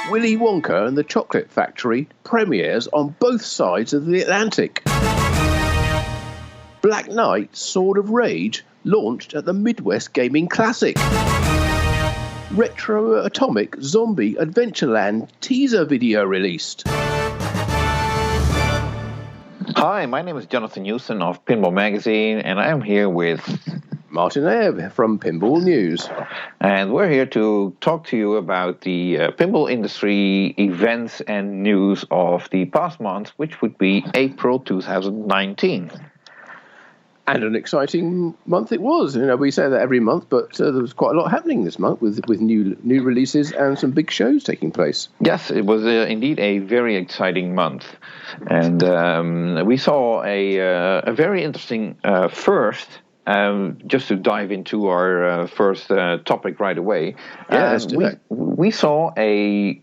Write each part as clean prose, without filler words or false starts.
Willy Wonka and the Chocolate Factory premieres on both sides of the Atlantic. Black Knight Sword of Rage launched at the Midwest Gaming Classic. Retro Atomic Zombie Adventureland teaser video released. Hi, my name is Joosten of Pinball Magazine, and I am here with Martin Ayub from Pinball News. And we're here to talk to you about the pinball industry events and news of the past month, which would be April 2019. And an exciting month it was. You know, we say that every month, but there was quite a lot happening this month with new releases and some big shows taking place. Yes, it was indeed a very exciting month. And we saw a very interesting first. Just to dive into our first topic right away, we saw a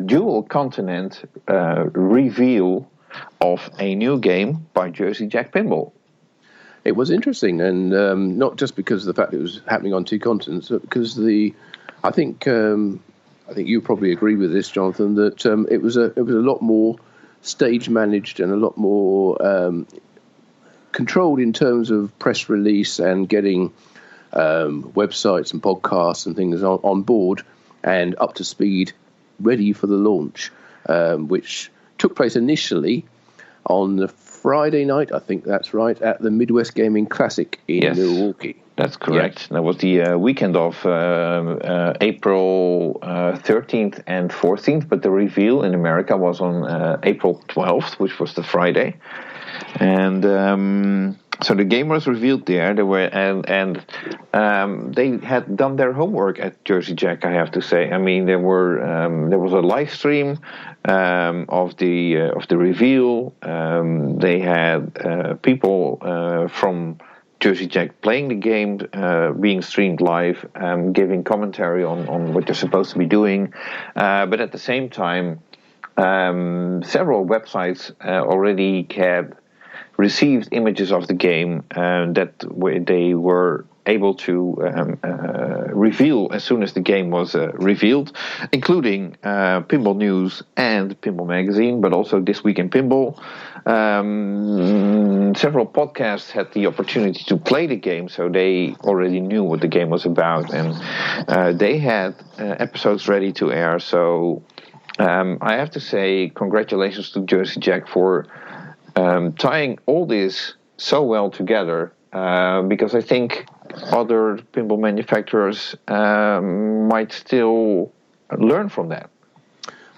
dual continent reveal of a new game by Jersey Jack Pinball. It was interesting, and not just because of the fact it was happening on two continents, but because I think you probably agree with this, Jonathan, that it was a lot more stage managed and a lot more controlled in terms of press release and getting websites and podcasts and things on board and up to speed, ready for the launch, which took place initially on the Friday night, I think that's right, at the Midwest Gaming Classic in Milwaukee. That's correct. Yeah. That was the weekend of April 13th and 14th, but the reveal in America was on April 12th, which was the Friday. And so the game was revealed there. They were and they had done their homework at Jersey Jack, I have to say. I mean, there was a live stream of the reveal. They had people from Jersey Jack playing the game, being streamed live, giving commentary on what you're supposed to be doing. But at the same time, several websites already had received images of the game that they were able to reveal as soon as the game was revealed, including Pinball News and Pinball Magazine, but also This Week in Pinball. Several podcasts had the opportunity to play the game, so they already knew what the game was about, and they had episodes ready to air. So I have to say congratulations to Jersey Jack for tying all this so well together, because I think other pinball manufacturers might still learn from that.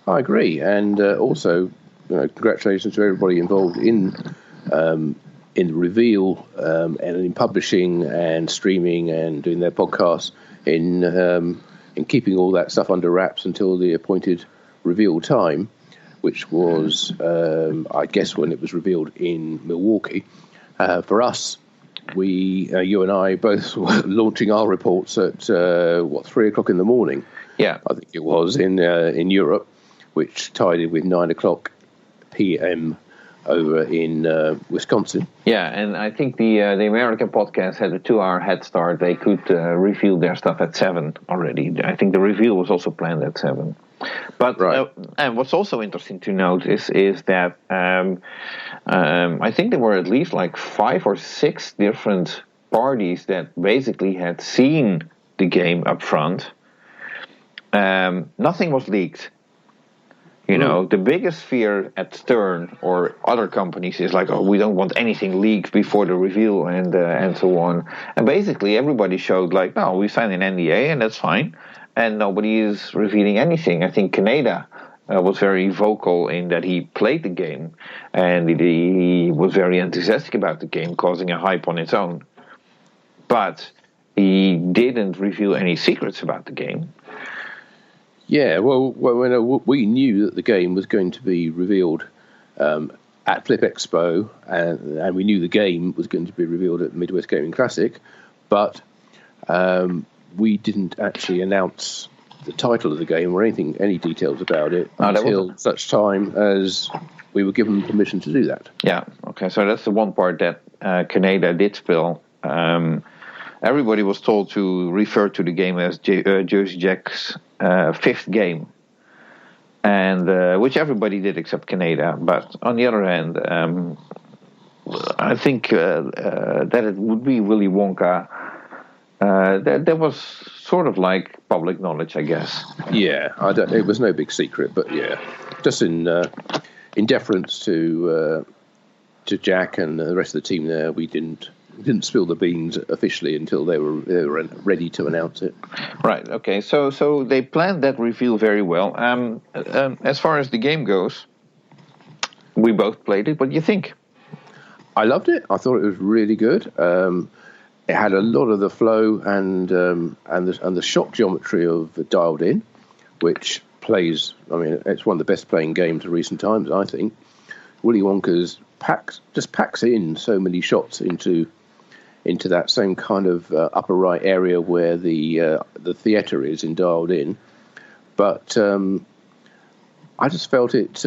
I agree, and also congratulations to everybody involved in the reveal and in publishing and streaming and doing their podcasts, in keeping all that stuff under wraps until the appointed reveal time, which was, I guess, when it was revealed in Milwaukee. For us, you and I both were launching our reports at 3 o'clock in the morning. Yeah, I think it was in Europe, which tied in with 9 o'clock p.m. over in Wisconsin. Yeah, and I think the American podcast had a 2-hour head start. They could reveal their stuff at 7 already. I think the reveal was also planned at 7. But right. And what's also interesting to note is that I think there were at least like 5 or 6 different parties that basically had seen the game up front. Nothing was leaked. You know, the biggest fear at Stern or other companies is like, oh, we don't want anything leaked before the reveal and so on. And basically everybody showed like, no, we signed an NDA and that's fine. And nobody is revealing anything. I think Canada was very vocal in that he played the game and he was very enthusiastic about the game, causing a hype on its own. But he didn't reveal any secrets about the game. Yeah, well, we knew that the game was going to be revealed at Flip Expo, and we knew the game was going to be revealed at Midwest Gaming Classic, but we didn't actually announce the title of the game or any details about it until such time as we were given permission to do that. Yeah, okay, so that's the one part that Canada did spill. Everybody was told to refer to the game as Jersey Jack's fifth game. and which everybody did except Canada. But on the other hand, I think that it would be Willy Wonka. That was sort of like public knowledge, I guess. Yeah, it was no big secret, but yeah, just in deference to Jack and the rest of the team there, we didn't spill the beans officially until they were ready to announce it. Right. Okay. So they planned that reveal very well. As far as the game goes, we both played it. What do you think? I loved it. I thought it was really good. It had a lot of the flow and the shot geometry of Dialed In, which plays. I mean, it's one of the best playing games of recent times, I think. Willy Wonka's packs in so many shots into that same kind of upper right area where the theatre is in Dialed In, but I just felt it.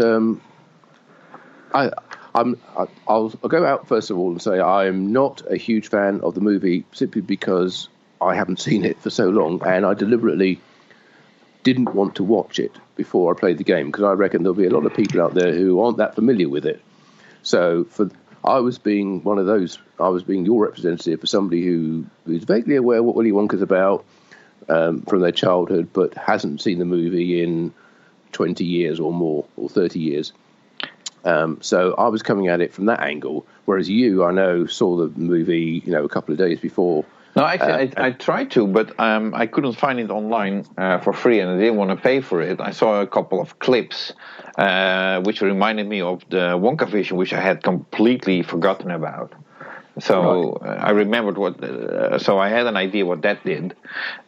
I'll go out first of all and say I'm not a huge fan of the movie simply because I haven't seen it for so long, and I deliberately didn't want to watch it before I played the game because I reckon there'll be a lot of people out there who aren't that familiar with it. So I was being one of those. I was being your representative for somebody who's vaguely aware what Willy Wonka's about from their childhood, but hasn't seen the movie in 20 years or more, or 30 years. So I was coming at it from that angle, whereas you, I know, saw the movie, a couple of days before. No, actually, I tried to, but I couldn't find it online for free, and I didn't want to pay for it. I saw a couple of clips, which reminded me of the Wonka Vision, which I had completely forgotten about. So right. I remembered so I had an idea what that did.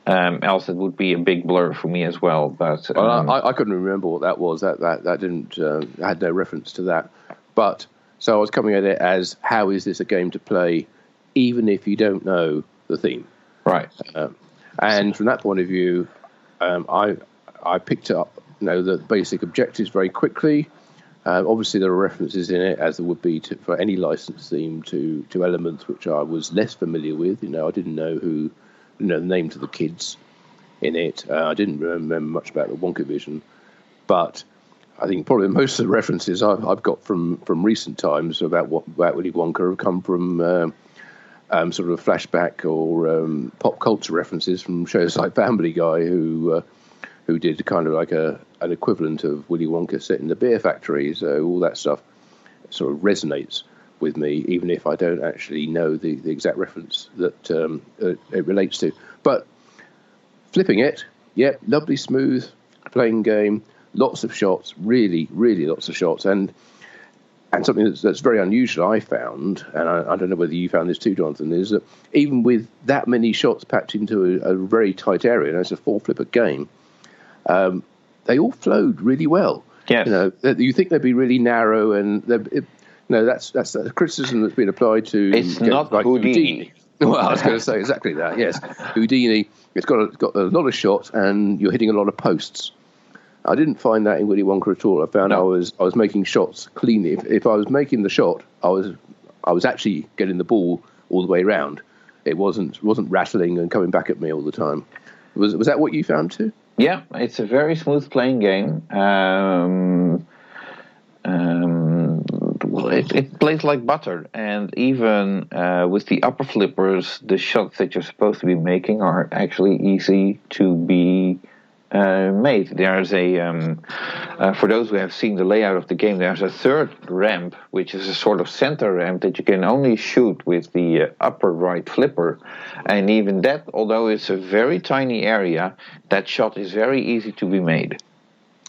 Else it would be a big blur for me as well. But I couldn't remember what that was. That didn't had no reference to that. But so I was coming at it as, how is this a game to play, even if you don't know the theme? Right. And from that point of view, I picked up the basic objectives very quickly. Obviously, there are references in it, as there would be for any licensed theme, to elements which I was less familiar with. I didn't know the names of the kids in it. I didn't remember much about the Wonka Vision, but I think probably most of the references I've got from recent times about Willy Wonka have come from sort of flashback or pop culture references from shows like Family Guy, who did kind of like an equivalent of Willy Wonka set in the beer factory. So all that stuff sort of resonates with me, even if I don't actually know the exact reference that it relates to. But flipping it, lovely, smooth playing game, lots of shots, really, really lots of shots, and something that's very unusual I found, and I don't know whether you found this too, Jonathan, is that even with that many shots packed into a very tight area, and it's a 4-flipper game, they all flowed really well. Yes. You think they'd be really narrow, and that's a criticism that's been applied to. It's not like Houdini. Well, I was going to say exactly that. Yes, Houdini. It's got a lot of shots, and you're hitting a lot of posts. I didn't find that in Willy Wonka at all. I found I was making shots cleanly. If I was making the shot, I was actually getting the ball all the way around. It wasn't rattling and coming back at me all the time. Was that what you found too? Yeah, it's a very smooth playing game. It plays like butter, and even with the upper flippers, the shots that you're supposed to be making are actually easy to be made. There's for those who have seen the layout of the game, there's a third ramp, which is a sort of center ramp that you can only shoot with the upper right flipper. And even that, although it's a very tiny area, that shot is very easy to be made.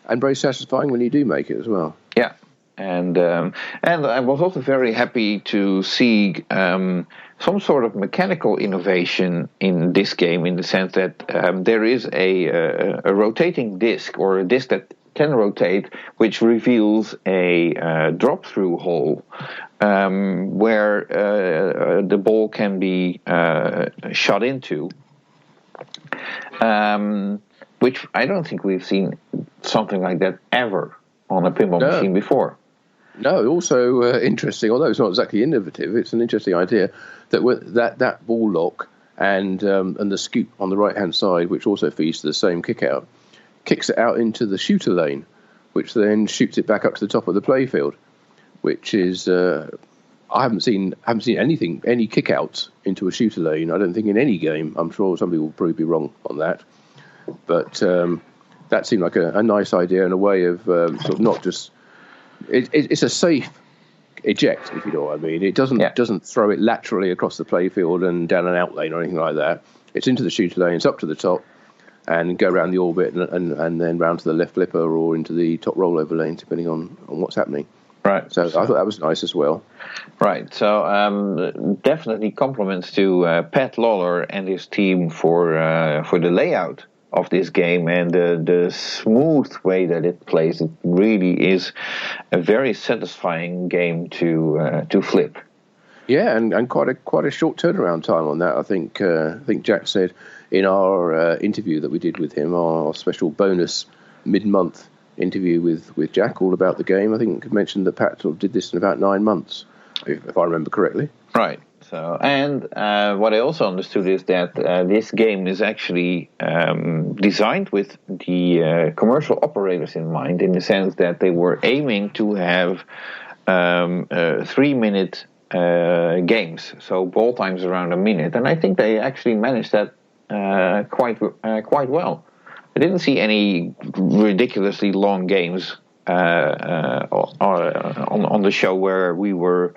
And very satisfying when you do make it as well. Yeah. And I was also very happy to see some sort of mechanical innovation in this game, in the sense that there is a rotating disc, or a disc that can rotate, which reveals a drop-through hole where the ball can be shot into, which I don't think we've seen something like that ever on a pinball machine before. No, also interesting, although it's not exactly innovative, it's an interesting idea that ball lock and the scoop on the right-hand side, which also feeds to the same kick-out, kicks it out into the shooter lane, which then shoots it back up to the top of the playfield, which is I haven't seen any kickouts into a shooter lane. I don't think in any game. I'm sure some people will probably be wrong on that, but that seemed like a nice idea and a way of sort of not just. It's a safe eject, if you know what I mean. It doesn't throw it laterally across the playfield and down an out lane or anything like that. It's into the shooter lane. It's up to the top. And go around the orbit and then round to the left flipper or into the top rollover lane, depending on what's happening. Right. So I thought that was nice as well. Right. So definitely compliments to Pat Lawler and his team for the layout of this game and the smooth way that it plays. It really is a very satisfying game to flip. Yeah, and quite a short turnaround time on that. I think Jack said in our interview that we did with him, our special bonus mid-month interview with Jack, all about the game. I think mentioned that Pat sort of did this in about 9 months, if I remember correctly. Right. So, and what I also understood is that this game is actually designed with the commercial operators in mind, in the sense that they were aiming to have 3-minute games, so ball times around a minute, and I think they actually managed that quite well. I didn't see any ridiculously long games on the show where we were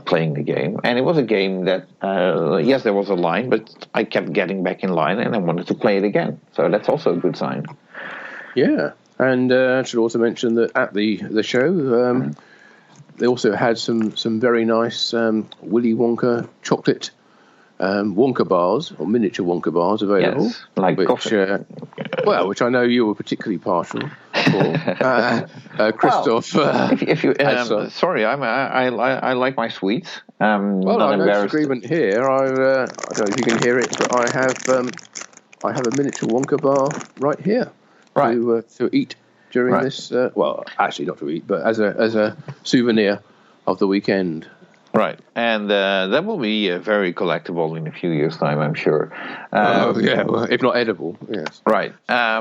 playing the game, and it was a game that yes, there was a line, but I kept getting back in line and I wanted to play it again, so that's also a good sign. Yeah, and I should also mention that at the show they also had some very nice Willy Wonka chocolate Wonka bars, or miniature Wonka bars available. Yes, like which, which I know you were particularly partial for. Christoph. Well, if you sorry, I like my sweets. Well, I know agreement here. I don't know if you can hear it, but I have a miniature Wonka bar right here, right, to eat during this. Well, actually not to eat, but as a souvenir of the weekend. Right, and that will be very collectible in a few years' time, I'm sure. Well, if not edible, yes. Right. I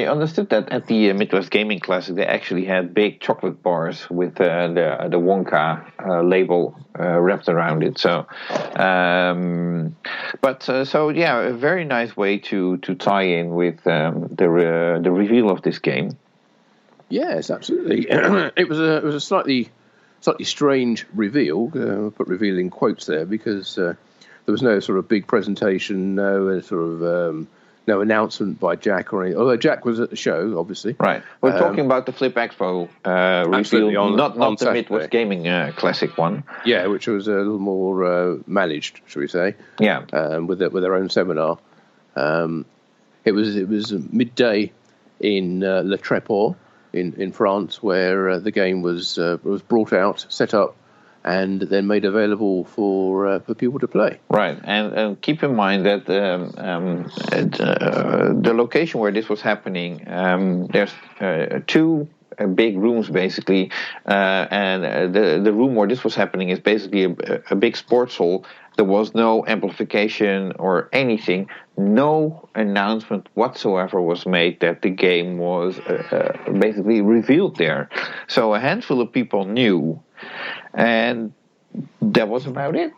understood that at the Midwest Gaming Classic, they actually had big chocolate bars with the Wonka label wrapped around it. So, a very nice way to tie in with the reveal of this game. Yes, absolutely. It was a slightly strange reveal. Put reveal in quotes there because there was no sort of big presentation, no no announcement by Jack or anything. Although Jack was at the show, obviously. Right. We're talking about the Flip Expo reveal, not the Midwest Gaming Classic one. Yeah, which was a little more managed, shall we say? Yeah. With their own seminar. It was midday in Le Tréport in France, where the game was brought out, set up, and then made available for people to play. Right, and keep in mind that the location where this was happening, there's two big rooms basically, and the room where this was happening is basically a big sports hall. There was no amplification or anything. No announcement whatsoever was made that the game was basically revealed there. So a handful of people knew, and that was about it.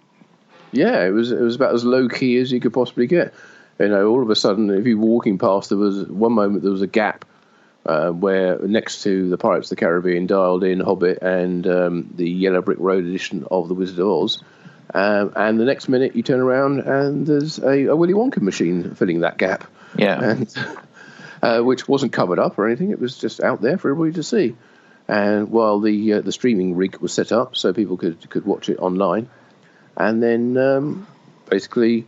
Yeah, it was about as low key as you could possibly get. You know, all of a sudden, if you were walking past, there was one moment there was a gap where next to the Pirates of the Caribbean dialed in Hobbit and the Yellow Brick Road edition of The Wizard of Oz. And the next minute you turn around and there's a Willy Wonka machine filling that gap. Yeah. And, which wasn't covered up or anything. It was just out there for everybody to see. And while the streaming rig was set up so people could watch it online. And then basically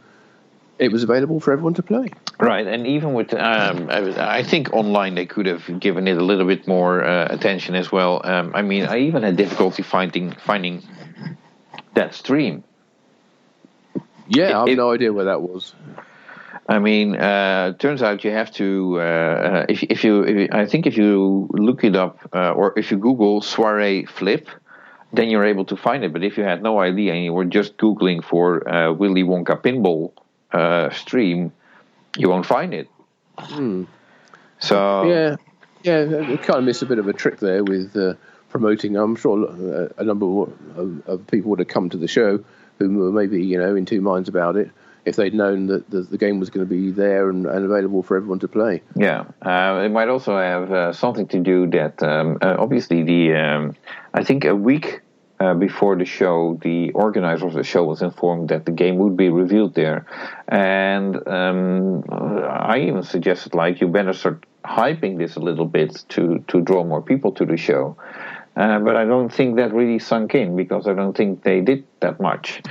it was available for everyone to play. Right, and even with, I think online they could have given it a little bit more attention as well. I mean, I even had difficulty finding that stream. Yeah, I have no idea where that was. I mean, turns out you have to, if you look it up, or if you Google Soiree Flip, then you're able to find it. But if you had no idea and you were just Googling for Willy Wonka Pinball stream, you won't find it. Hmm. So yeah, Yeah, they kind of missed a bit of a trick there with promoting. I'm sure a number of people would have come to the show who were maybe in two minds about it if they'd known that the game was going to be there and available for everyone to play. Yeah, it might also have something to do that obviously I think a week before the show, the organizer of the show was informed that the game would be revealed there, and I even suggested you better start hyping this a little bit to draw more people to the show. But I don't think that really sunk in, because I don't think they did that much.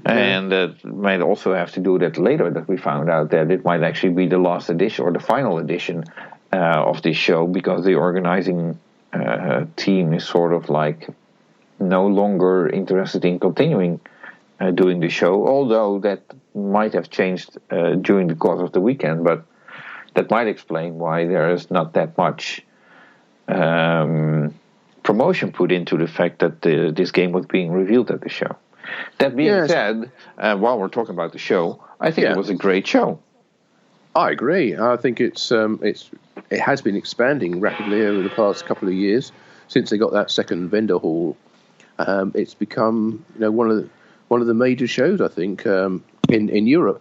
Yeah. And that might also have to do that later that we found out that it might actually be the last edition or the final edition of this show, because the organizing team is sort of no longer interested in continuing doing the show, although that might have changed during the course of the weekend, but that might explain why there is not that much promotion put into the fact that this game was being revealed at the show. That being said, while we're talking about the show, I think it was a great show. I agree. I think it has been expanding rapidly over the past couple of years since they got that second vendor hall. It's become one of the major shows, I think, in Europe.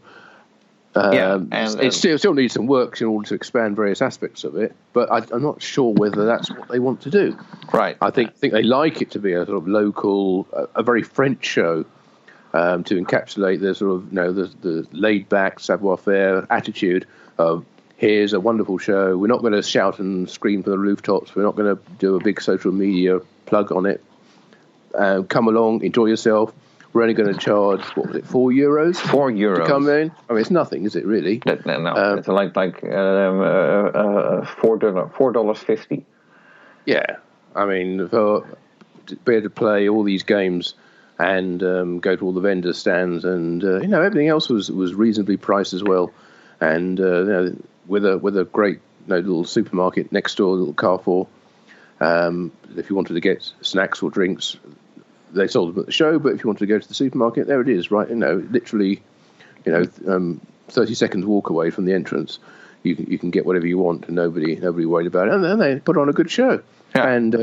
And it still needs some work in order to expand various aspects of it, but I'm not sure whether that's what they want to do. Right. I think they like it to be a sort of local, a very French show, to encapsulate the sort of the laid back savoir-faire attitude of here's a wonderful show. We're not going to shout and scream from the rooftops. We're not going to do a big social media plug on it. Come along, enjoy yourself. We're only going to charge, what was it, €4? €4 to come in. I mean, it's nothing, is it really? No, it's $4.50. Yeah, I mean, to be able to play all these games and go to all the vendor stands, and everything else was reasonably priced as well, and with a great little supermarket next door, little Carrefour. If you wanted to get snacks or drinks, they sold them at the show, but if you wanted to go to the supermarket, there it is, right? Literally, 30 seconds walk away from the entrance. You can get whatever you want, and nobody worried about it. And then they put on a good show. Yeah. And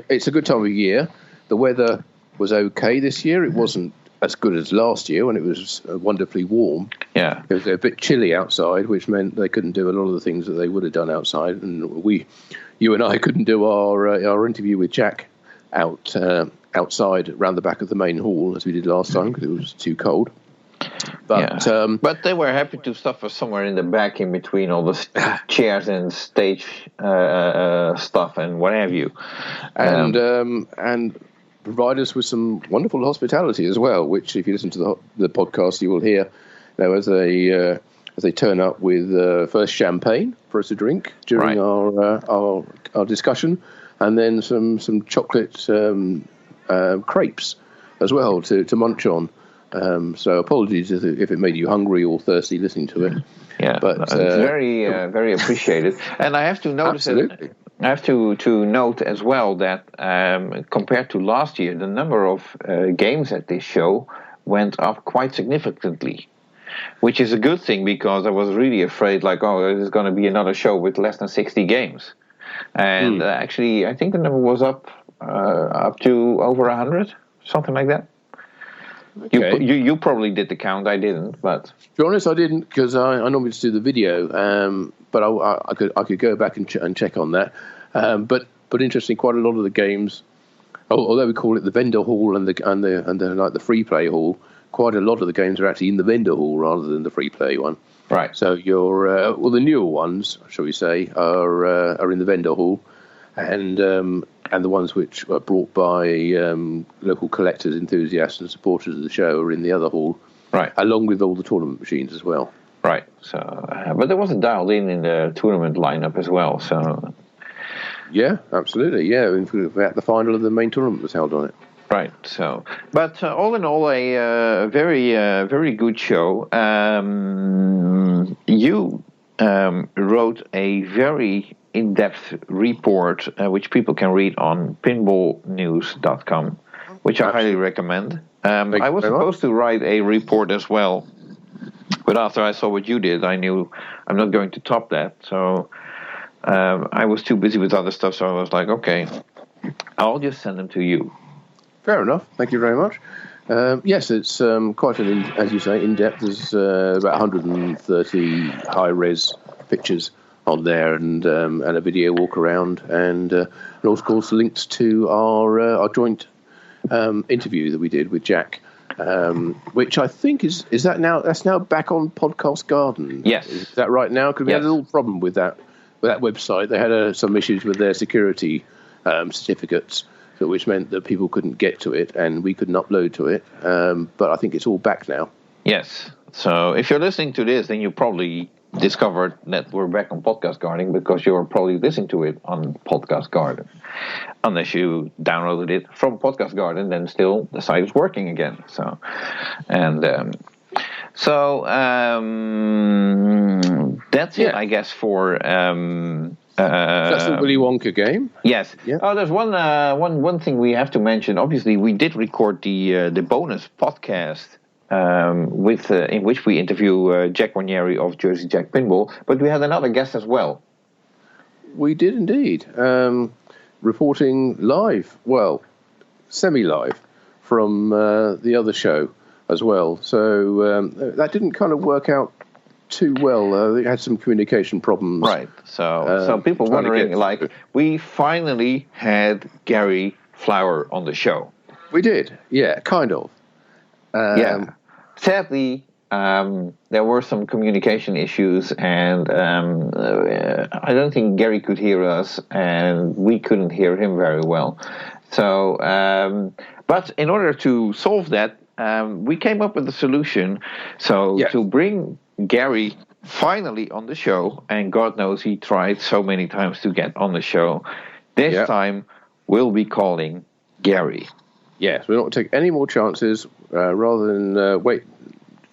it's a good time of year. The weather was okay this year. It wasn't as good as last year when it was wonderfully warm. Yeah, it was a bit chilly outside, which meant they couldn't do a lot of the things that they would have done outside. And you and I couldn't do our interview with Jack outside around the back of the main hall as we did last time because it was too cold. But but they were happy to suffer somewhere in the back in between all the chairs and stage stuff and what have you, and provide us with some wonderful hospitality as well. Which, if you listen to the podcast, you will hear. As they turn up with first champagne for us to drink during our discussion, and then some chocolate crepes as well to munch on. So apologies if it made you hungry or thirsty listening to it. Yeah, but it's very very appreciated. And I have to notice I have to note as well that compared to last year, the number of games at this show went up quite significantly, which is a good thing because I was really afraid there's going to be another show with less than 60 games. And actually, I think the number was up to over 100, something like that. Okay. You probably did the count. I didn't, but to be honest, I didn't because I normally just do the video. But I could go back and check on that. But interesting, quite a lot of the games, although we call it the vendor hall and the free play hall, quite a lot of the games are actually in the vendor hall rather than the free play one. Right. So the newer ones, shall we say, are in the vendor hall, and the ones which are brought by local collectors, enthusiasts, and supporters of the show are in the other hall. Right. Along with all the tournament machines as well. Right. So, but there was a dialed in the tournament lineup as well. So. Yeah, absolutely. Yeah, in fact, the final of the main tournament was held on it. Right. So, but all in all, a very very good show. You wrote a very in-depth report, which people can read on pinballnews.com, which I highly recommend. I was supposed to write a report as well, but after I saw what you did, I knew I'm not going to top that. So I was too busy with other stuff, so I was like, okay, I'll just send them to you. Fair enough. Thank you very much. Yes, it's quite as you say, in-depth. There's about 130 high-res pictures on there, and a video walk around, and of course links to our joint interview that we did with Jack, which I think is that's now back on Podcast Garden. Yes, is that right now? Because we had a little problem with that website. They had some issues with their security certificates, which meant that people couldn't get to it and we couldn't upload to it. But I think it's all back now. Yes. So if you're listening to this, then you probably discovered that we're back on Podcast Garden because you're probably listening to it on Podcast Garden. Unless you downloaded it from Podcast Garden, then still the site is working again. So, that's it, I guess, for. That's the Willy Wonka game. Yes. Yeah. Oh, there's one thing we have to mention. Obviously, we did record the bonus podcast in which we interview Jack Ranieri of Jersey Jack Pinball, but we had another guest as well. We did indeed, reporting live, semi-live from the other show as well. So that didn't kind of work out too well. They had some communication problems. Right. So people wondering, like, we finally had Gary Flower on the show. We did, yeah, kind of. Sadly, there were some communication issues, and I don't think Gary could hear us, and we couldn't hear him very well. So, but in order to solve that, we came up with a solution. So to bring Gary finally on the show, and God knows he tried so many times to get on the show, this time we'll be calling Gary. Yes, we're not going to take any more chances. Rather than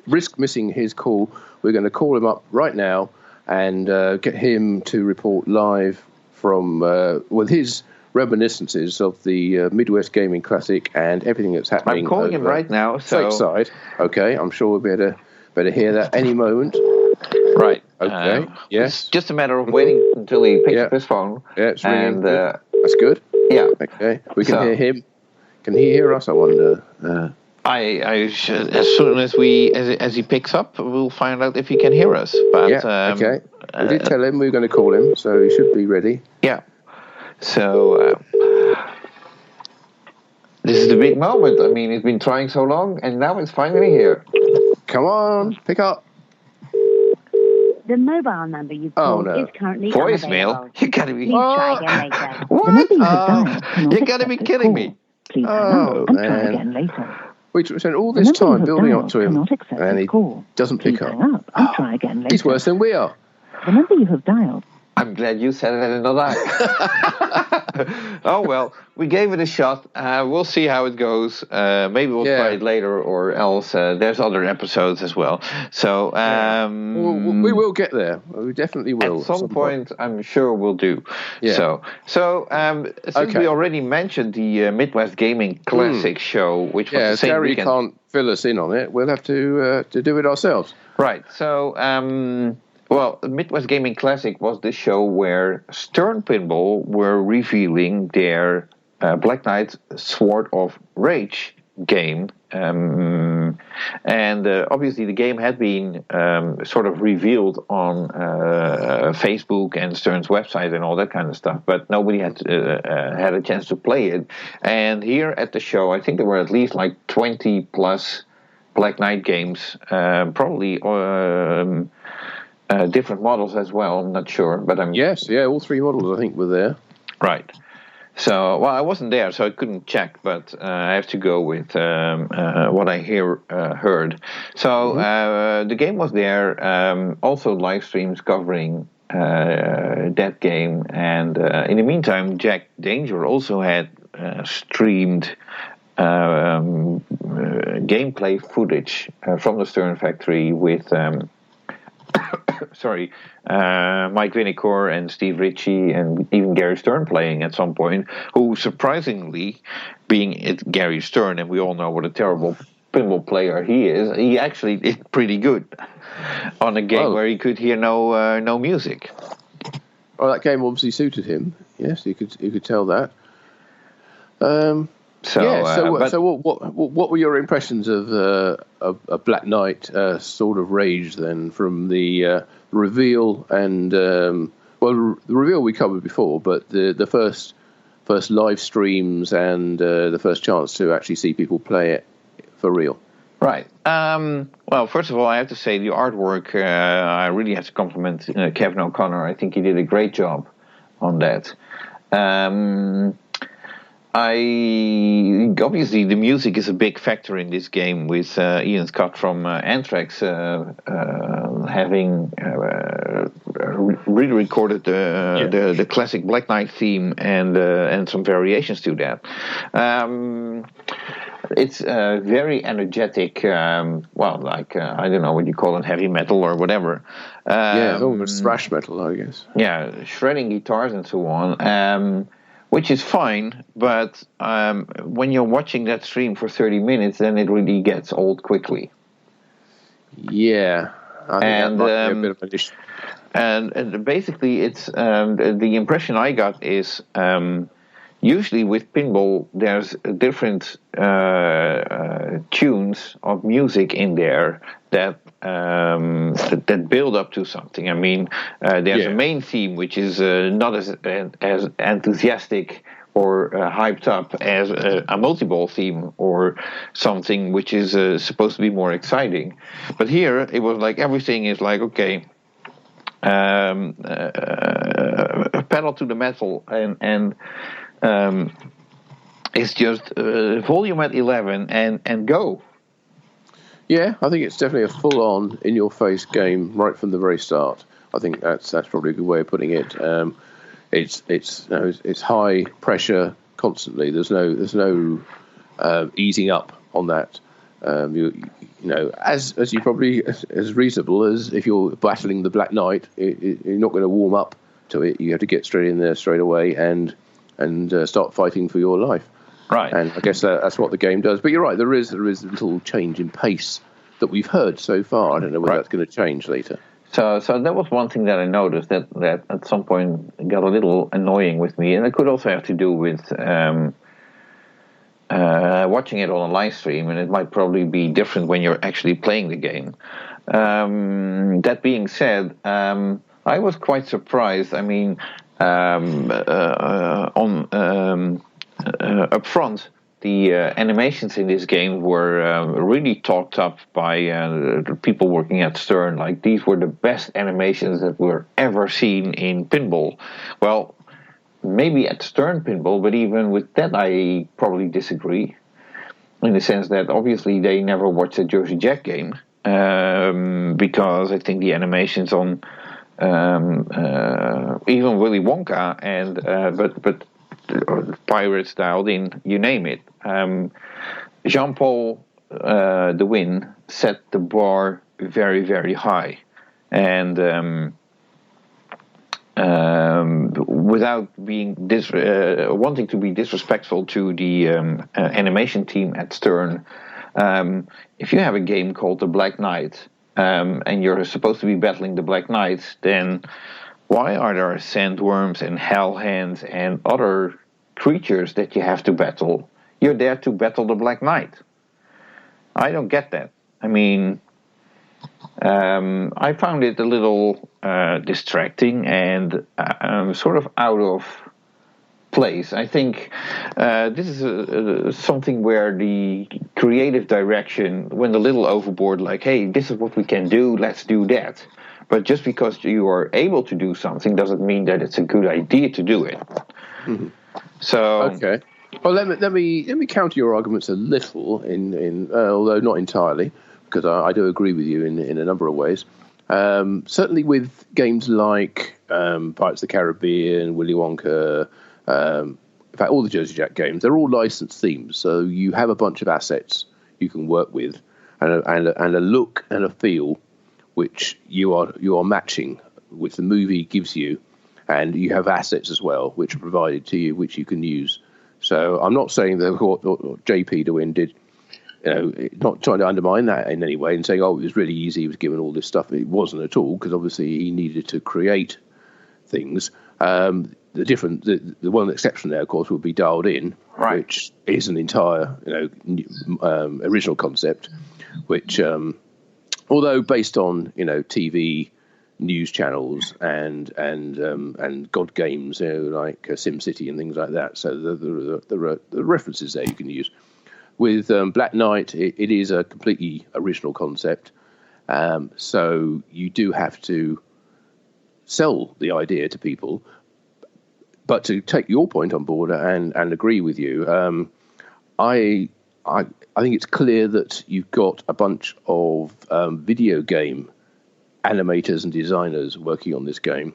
risk missing his call, we're going to call him up right now and get him to report live from with his reminiscences of the Midwest Gaming Classic and everything that's happening. I'm calling him right now. So Stateside. Okay, I'm sure we'll better hear that any moment. Right. Okay. Yes. It's just a matter of waiting until he picks up his phone. Yeah, it's ringing. And that's good. Yeah. Okay. We can hear him. Can he hear us? I wonder. I should, as soon as he picks up, we'll find out if he can hear us. But okay. We did tell him we were going to call him, so he should be ready. Yeah. So this is the big moment. I mean, he's been trying so long, and now it's finally here. Come on, pick up. The mobile number you've called is currently voicemail. You gotta be. Please try again later. What? You gotta be kidding me. Please hang up and try again later. We spent all this time building up to him, and he doesn't pick up. Hang up and try again later. He's worse than we are. The number you have dialed. I'm glad you said it in the line. Oh, well, we gave it a shot. We'll see how it goes. Maybe we'll try it later, or else there's other episodes as well. So we will get there. We definitely will. At some point, I'm sure we'll do. Yeah. So since we already mentioned the Midwest Gaming Classic show, which was the same Gary weekend. can't fill us in on it. We'll have to do it ourselves. Right. So. Well, the Midwest Gaming Classic was the show where Stern Pinball were revealing their Black Knight Sword of Rage game. And obviously the game had been sort of revealed on Facebook and Stern's website and all that kind of stuff, but nobody had a chance to play it. And here at the show, I think there were at least like 20 plus Black Knight games, probably... different models as well, I'm not sure, but I'm... Yes, all three models I think were there. Right. So, well, I wasn't there, so I couldn't check, but I have to go with what I heard. So, the game was there, also live streams covering that game, and in the meantime, Jack Danger also had streamed gameplay footage from the Stern factory with... Mike Winnicor and Steve Ritchie and even Gary Stern playing at some point, who surprisingly, being Gary Stern, and we all know what a terrible pinball player he is, he actually did pretty good on a game where he could hear no music. Well, that game obviously suited him. Yes, you could tell that. So what were your impressions of a Black Knight Sword of Rage then, from the reveal and the reveal we covered before, but the first live streams and the first chance to actually see people play it for real? Right. Well, first of all, I have to say the artwork, I really have to compliment Kevin O'Connor. I think he did a great job on that. Obviously the music is a big factor in this game, with Ian Scott from Anthrax having re-recorded the classic Black Knight theme and some variations to that. It's very energetic. I don't know what you call it, heavy metal or whatever. It's almost thrash metal, I guess. Yeah, shredding guitars and so on. Which is fine, but when you're watching that stream for 30 minutes, then it really gets old quickly. Yeah, I think that might be a bit of an issue. And basically, it's the impression I got is usually with pinball, there's different tunes of music in there that build up to something. I mean, there's a main theme which is not as enthusiastic or hyped up as a multi-ball theme or something which is supposed to be more exciting. But here it was like everything is like, okay, pedal to the metal and it's just volume at 11 and go. Yeah, I think it's definitely a full-on, in-your-face game right from the very start. I think that's probably a good way of putting it. It's high pressure constantly. There's no easing up on that. As you probably as reasonable as if you're battling the Black Knight, you're not going to warm up to it. You have to get straight in there straight away and start fighting for your life. Right. And I guess that's what the game does. But you're right, there is a little change in pace that we've heard so far. I don't know whether that's going to change later. So that was one thing that I noticed that at some point got a little annoying with me, and it could also have to do with watching it on a live stream, and it might probably be different when you're actually playing the game. That being said, I was quite surprised. I mean, up front, the animations in this game were really talked up by the people working at Stern. Like, these were the best animations that were ever seen in pinball. Well, maybe at Stern Pinball, but even with that I probably disagree, in the sense that obviously they never watched a Jersey Jack game, because I think the animations on even Willy Wonka and but Pirates dialed in, you name it. Jean-Paul De Win set the bar very, very high, and without being wanting to be disrespectful to the animation team at Stern, if you have a game called The Black Knight, and you're supposed to be battling the Black Knight, then why are there sandworms and hell hands and other creatures that you have to battle? You're there to battle the Black Knight. I don't get that. I mean, I found it a little distracting and sort of out of place. I think this is something where the creative direction went a little overboard, like, hey, this is what we can do, let's do that. But just because you are able to do something doesn't mean that it's a good idea to do it. Mm-hmm. So okay. Well, let me counter your arguments a little, although not entirely, because I do agree with you in a number of ways. Certainly with games like Pirates of the Caribbean, Willy Wonka, in fact, all the Jersey Jack games, they're all licensed themes. So you have a bunch of assets you can work with, and a look and a feel which you are matching, which the movie gives you, and you have assets as well which are provided to you, which you can use. So I'm not saying that what JP De Win did, not trying to undermine that in any way and saying, oh, it was really easy, he was given all this stuff. It wasn't at all, because obviously he needed to create things. The one exception there, of course, would be Dialed In, Right. which is an entire original concept, which although based on TV news channels and God games, like SimCity and things like that. So there are references there you can use. With Black Knight, it is a completely original concept. So you do have to sell the idea to people. But to take your point on board and agree with you, I think it's clear that you've got a bunch of video game animators and designers working on this game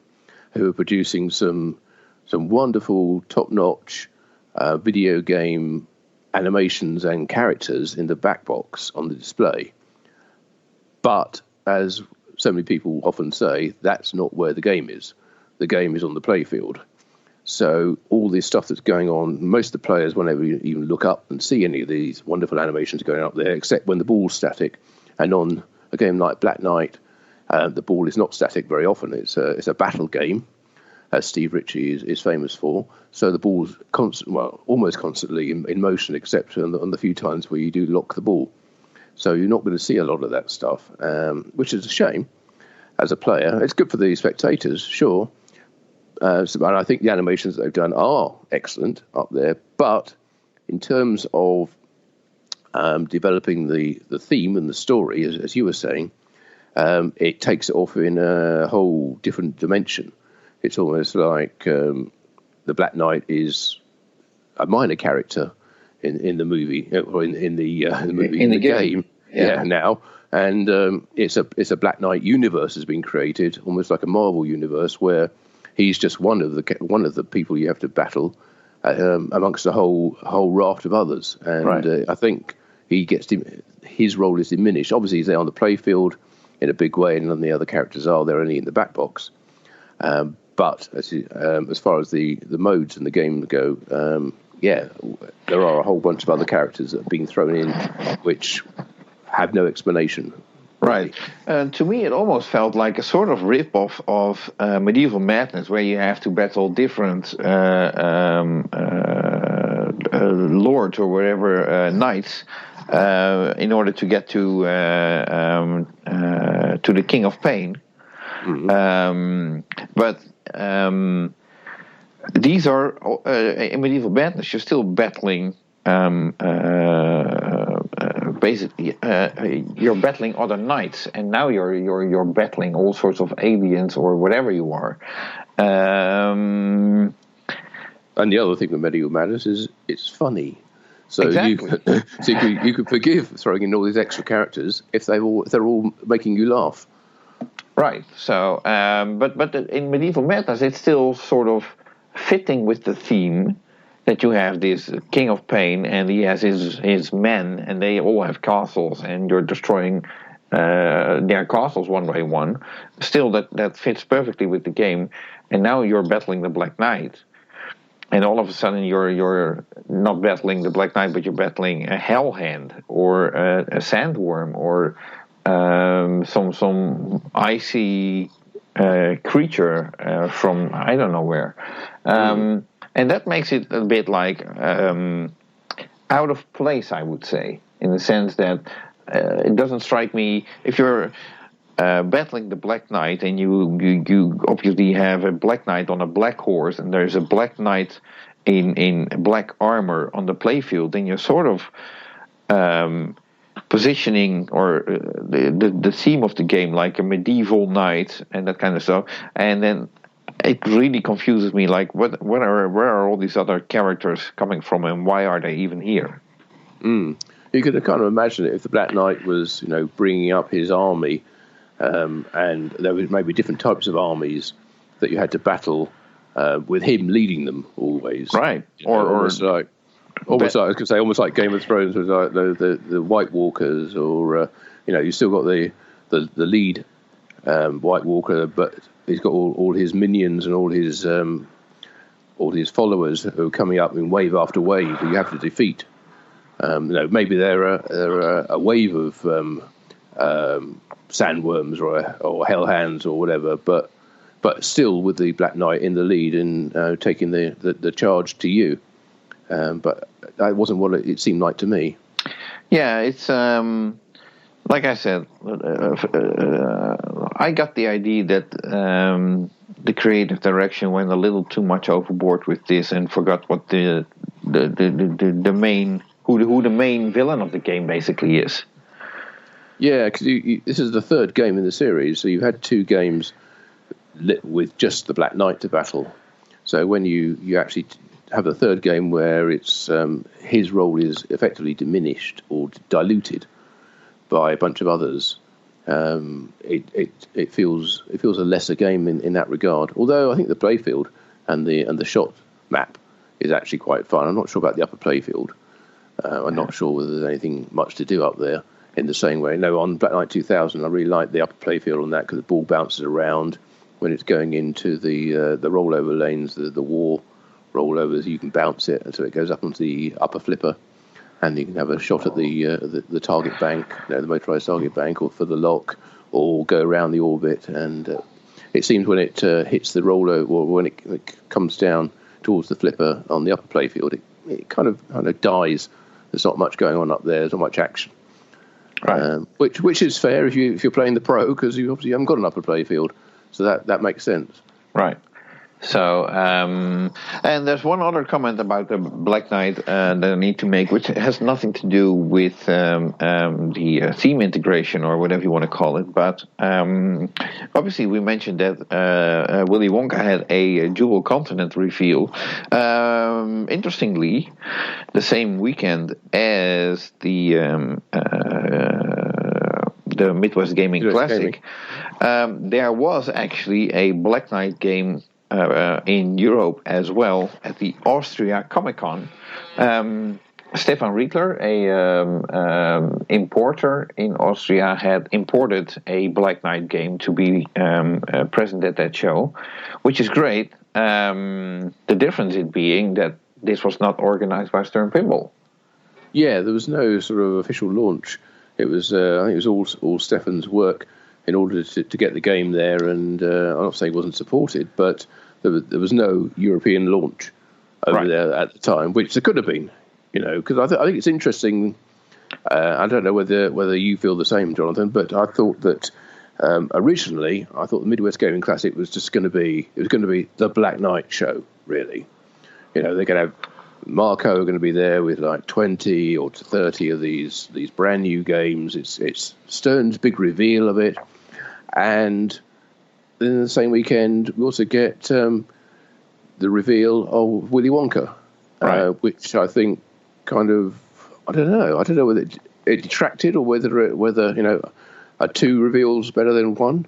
who are producing some wonderful, top-notch video game animations and characters in the back box on the display. But as so many people often say, that's not where the game is. The game is on the playfield. So all this stuff that's going on, most of the players won't ever even look up and see any of these wonderful animations going up there, except when the ball's static. And on a game like Black Knight, the ball is not static very often. It's a battle game, as Steve Ritchie is famous for. So the ball's almost constantly in motion, except on the few times where you do lock the ball. So you're not going to see a lot of that stuff, which is a shame as a player. It's good for the spectators, sure. And I think the animations that they've done are excellent up there. But in terms of developing the theme and the story, as you were saying, it takes it off in a whole different dimension. It's almost like the Black Knight is a minor character in the movie, or in the game. Yeah, now. And it's a Black Knight universe has been created, almost like a Marvel universe, where he's just one of the people you have to battle amongst a whole raft of others. And right. I think his role is diminished. Obviously, he's there on the playfield in a big way, and none of the other characters are. They're only in the back box. But as far as the modes and the game go, there are a whole bunch of other characters that have been thrown in, which have no explanation. Right. To me, it almost felt like a sort of rip-off of Medieval Madness, where you have to battle different lords or whatever knights in order to get to the King of Pain. Mm-hmm. But these are in Medieval Madness. You're still battling. Basically, you're battling other knights, and now you're battling all sorts of aliens or whatever you are. And the other thing with Medieval Madness is it's funny. So exactly. you could forgive throwing in all these extra characters if they're all making you laugh. Right. So, but in Medieval Madness, it's still sort of fitting with the theme. That you have this King of Pain, and he has his men, and they all have castles, and you're destroying their castles one by one. Still, that fits perfectly with the game. And now you're battling the Black Knight, and all of a sudden you're not battling the Black Knight, but you're battling a Hell Hand or a Sandworm or some icy creature from I don't know where. And that makes it a bit like out of place, I would say, in the sense that it doesn't strike me if you're battling the Black Knight and you obviously have a Black Knight on a black horse and there's a Black Knight in black armor on the playfield, then you're sort of positioning or the theme of the game like a medieval knight and that kind of stuff, and then it really confuses me, like where are all these other characters coming from and why are they even here? You could kind of imagine it if the Black Knight was, bringing up his army, and there was maybe different types of armies that you had to battle with him leading them always. Right. Almost like I was going to say, almost like Game of Thrones was like the White Walkers, or you still got the lead White Walker, but he's got all his minions and all his followers who are coming up in wave after wave who you have to defeat. Maybe they're a wave of sandworms or hellhounds or whatever, but but still with the Black Knight in the lead and taking the charge to you. But that wasn't what it seemed like to me. Yeah, it's like I said. I got the idea that the creative direction went a little too much overboard with this and forgot what the main who the main villain of the game basically is. Yeah, because this is the third game in the series, so you've had 2 games with just the Black Knight to battle. So when you actually have a third game where it's his role is effectively diminished or diluted by a bunch of others, it feels a lesser game in that regard. Although I think the playfield and the shot map is actually quite fun. I'm not sure about the upper playfield. I'm not sure whether there's anything much to do up there in the same way. No, on Black Knight 2000, I really like the upper playfield on that because the ball bounces around when it's going into the rollover lanes, the war rollovers. You can bounce it, and so it goes up onto the upper flipper, and you can have a shot at the target bank, the motorised target bank, or for the lock, or go around the orbit. And it seems when it hits the rollover, or when it comes down towards the flipper on the upper playfield, it kind of dies. There's not much going on up there. There's not much action. Right. Which is fair if you're playing the pro, because you obviously haven't got an upper playfield, so that makes sense. Right. So, and there's one other comment about the Black Knight that I need to make, which has nothing to do with the theme integration or whatever you want to call it. But obviously, we mentioned that Willy Wonka had a dual continent reveal. Interestingly, the same weekend as the Midwest Gaming Classic, there was actually a Black Knight game in Europe as well at the Austria Comic Con. Stefan Riegler, a importer in Austria, had imported a Black Knight game to be present at that show, which is great. The difference it being that this was not organized by Stern Pinball. Yeah, there was no sort of official launch. It was, I think, it was all Stefan's work in order to get the game there. And I'm not saying it wasn't supported, but there was no European launch over there at the time, which there could have been, because I think it's interesting. I don't know whether you feel the same, Jonathan, but I thought that originally I thought the Midwest Gaming Classic was just going to be the Black Knight show, really. They're going to have Marco going to be there with like 20 or 30 of these brand new games. It's Stern's big reveal of it, and then in the same weekend we also get the reveal of Willy Wonka, which I think kind of I don't know whether it detracted or whether are 2 reveals better than 1.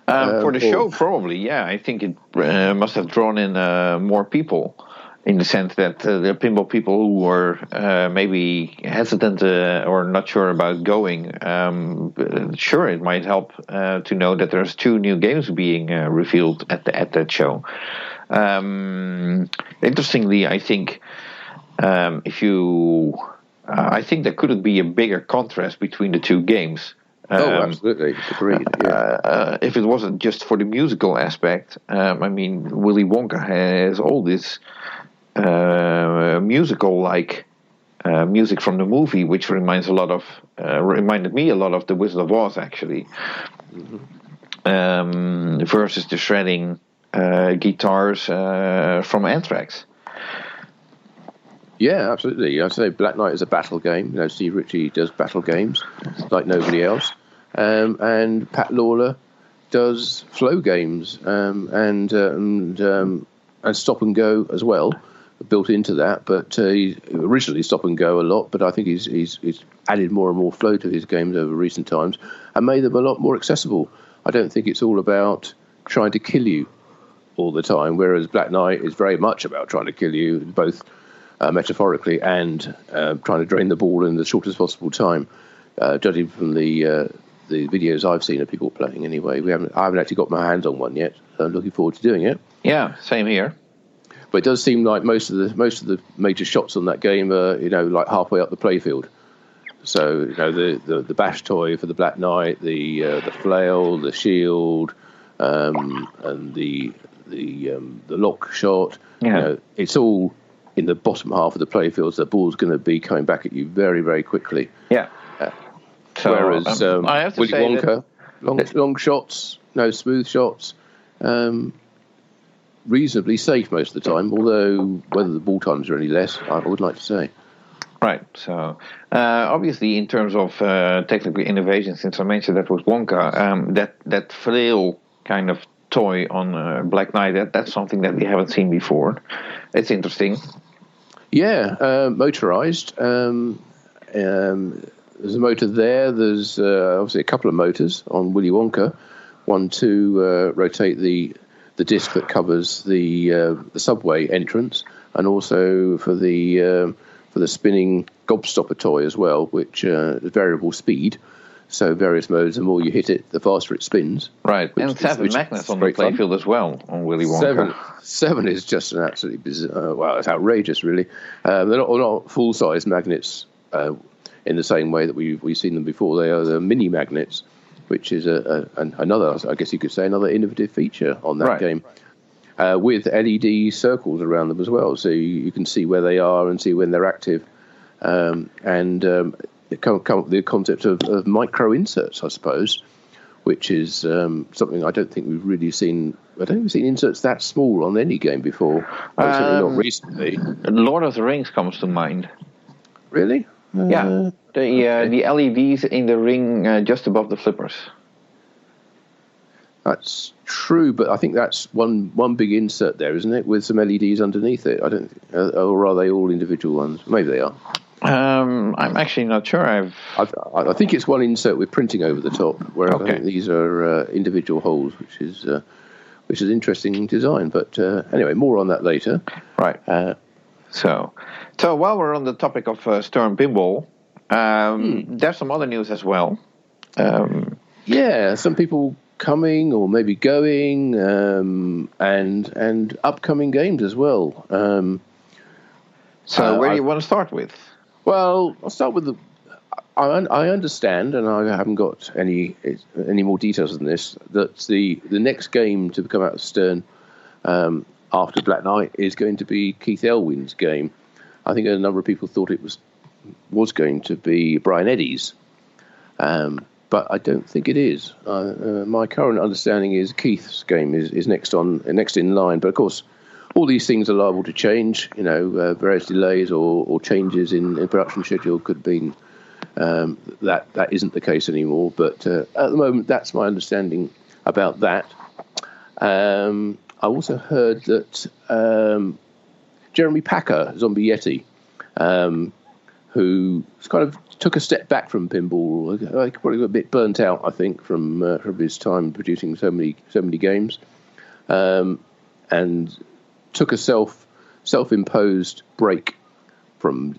For the show, probably, yeah. I think it must have drawn in more people. In the sense that the pinball people who were maybe hesitant or not sure about going, sure, it might help to know that there's 2 new games being revealed at that show. Interestingly, I think I think there couldn't be a bigger contrast between the 2 games. Absolutely, agreed. Yeah. If it wasn't just for the musical aspect, Willy Wonka has all this musical-like music from the movie, which reminded me a lot of The Wizard of Oz, actually. Mm-hmm. Versus the shredding guitars from Anthrax. Yeah, absolutely. I'd say Black Knight is a battle game. Steve Ritchie does battle games like nobody else, and Pat Lawler does flow games and stop and go as well, built into that. But he originally stop and go a lot, but I think he's added more and more flow to his games over recent times and made them a lot more accessible. I don't think it's all about trying to kill you all the time, whereas Black Knight is very much about trying to kill you, both metaphorically and trying to drain the ball in the shortest possible time. Judging from the videos I've seen of people playing, anyway, I haven't actually got my hands on one yet. So I'm looking forward to doing it. Yeah, same here. But it does seem like most of the major shots on that game are like halfway up the playfield. So the bash toy for the Black Knight, the flail, the shield, and the lock shot. Yeah. It's all in the bottom half of the playfield, so the ball's going to be coming back at you very, very quickly. Yeah. So, whereas I have to Willy say Wonka, long shots, no smooth shots, reasonably safe most of the time, although whether the ball times are any less, I would like to say. Right. So, obviously, in terms of technical innovation, since I mentioned that was Wonka, that flail kind of toy on Black Knight, that's something that we haven't seen before. It's interesting. Yeah, motorized. There's a motor there. There's obviously a couple of motors on Willy Wonka. One to rotate the disc that covers the subway entrance, and also for the spinning gobstopper toy as well, which is variable speed. So various modes, the more you hit it, the faster it spins. Right, and 7 magnets on the playfield as well on Willy Wonka. 7 is just an absolutely bizarre, well, it's outrageous, really. They're not full-size magnets in the same way that we've seen them before. They are the mini magnets, which is another, I guess you could say, another innovative feature on that game, with LED circles around them as well, so you can see where they are and see when they're active, come up with the concept of micro inserts, I suppose, which is something I don't think we've really seen. I don't think we've seen inserts that small on any game before. Certainly not recently. Lord of the Rings comes to mind. Really? Yeah, the LEDs in the ring just above the flippers. That's true, but I think that's one big insert there, isn't it, with some LEDs underneath it? I don't, or are they all individual ones? Maybe they are. I'm actually not sure. I think it's one insert with printing over the top, whereas I think these are individual holes, which is interesting design. But anyway, more on that later. Right. So while we're on the topic of Stern Pinball, there's some other news as well. Yeah, some people coming or maybe going, and upcoming games as well. So where do you want to start with? Well, I'll start with I understand, and I haven't got any more details than this, that the next game to come out of Stern after Black Knight is going to be Keith Elwin's game. I think a number of people thought it was going to be Brian Eddy's, but I don't think it is. My current understanding is Keith's game is next in line, but of course, all these things are liable to change. Various delays or changes in production schedule could have been that isn't the case anymore. But at the moment, that's my understanding about that. I also heard that Jeremy Packer, Zombie Yeti, who kind of took a step back from pinball, probably got a bit burnt out, I think, from his time producing so many games, and took a self-imposed break from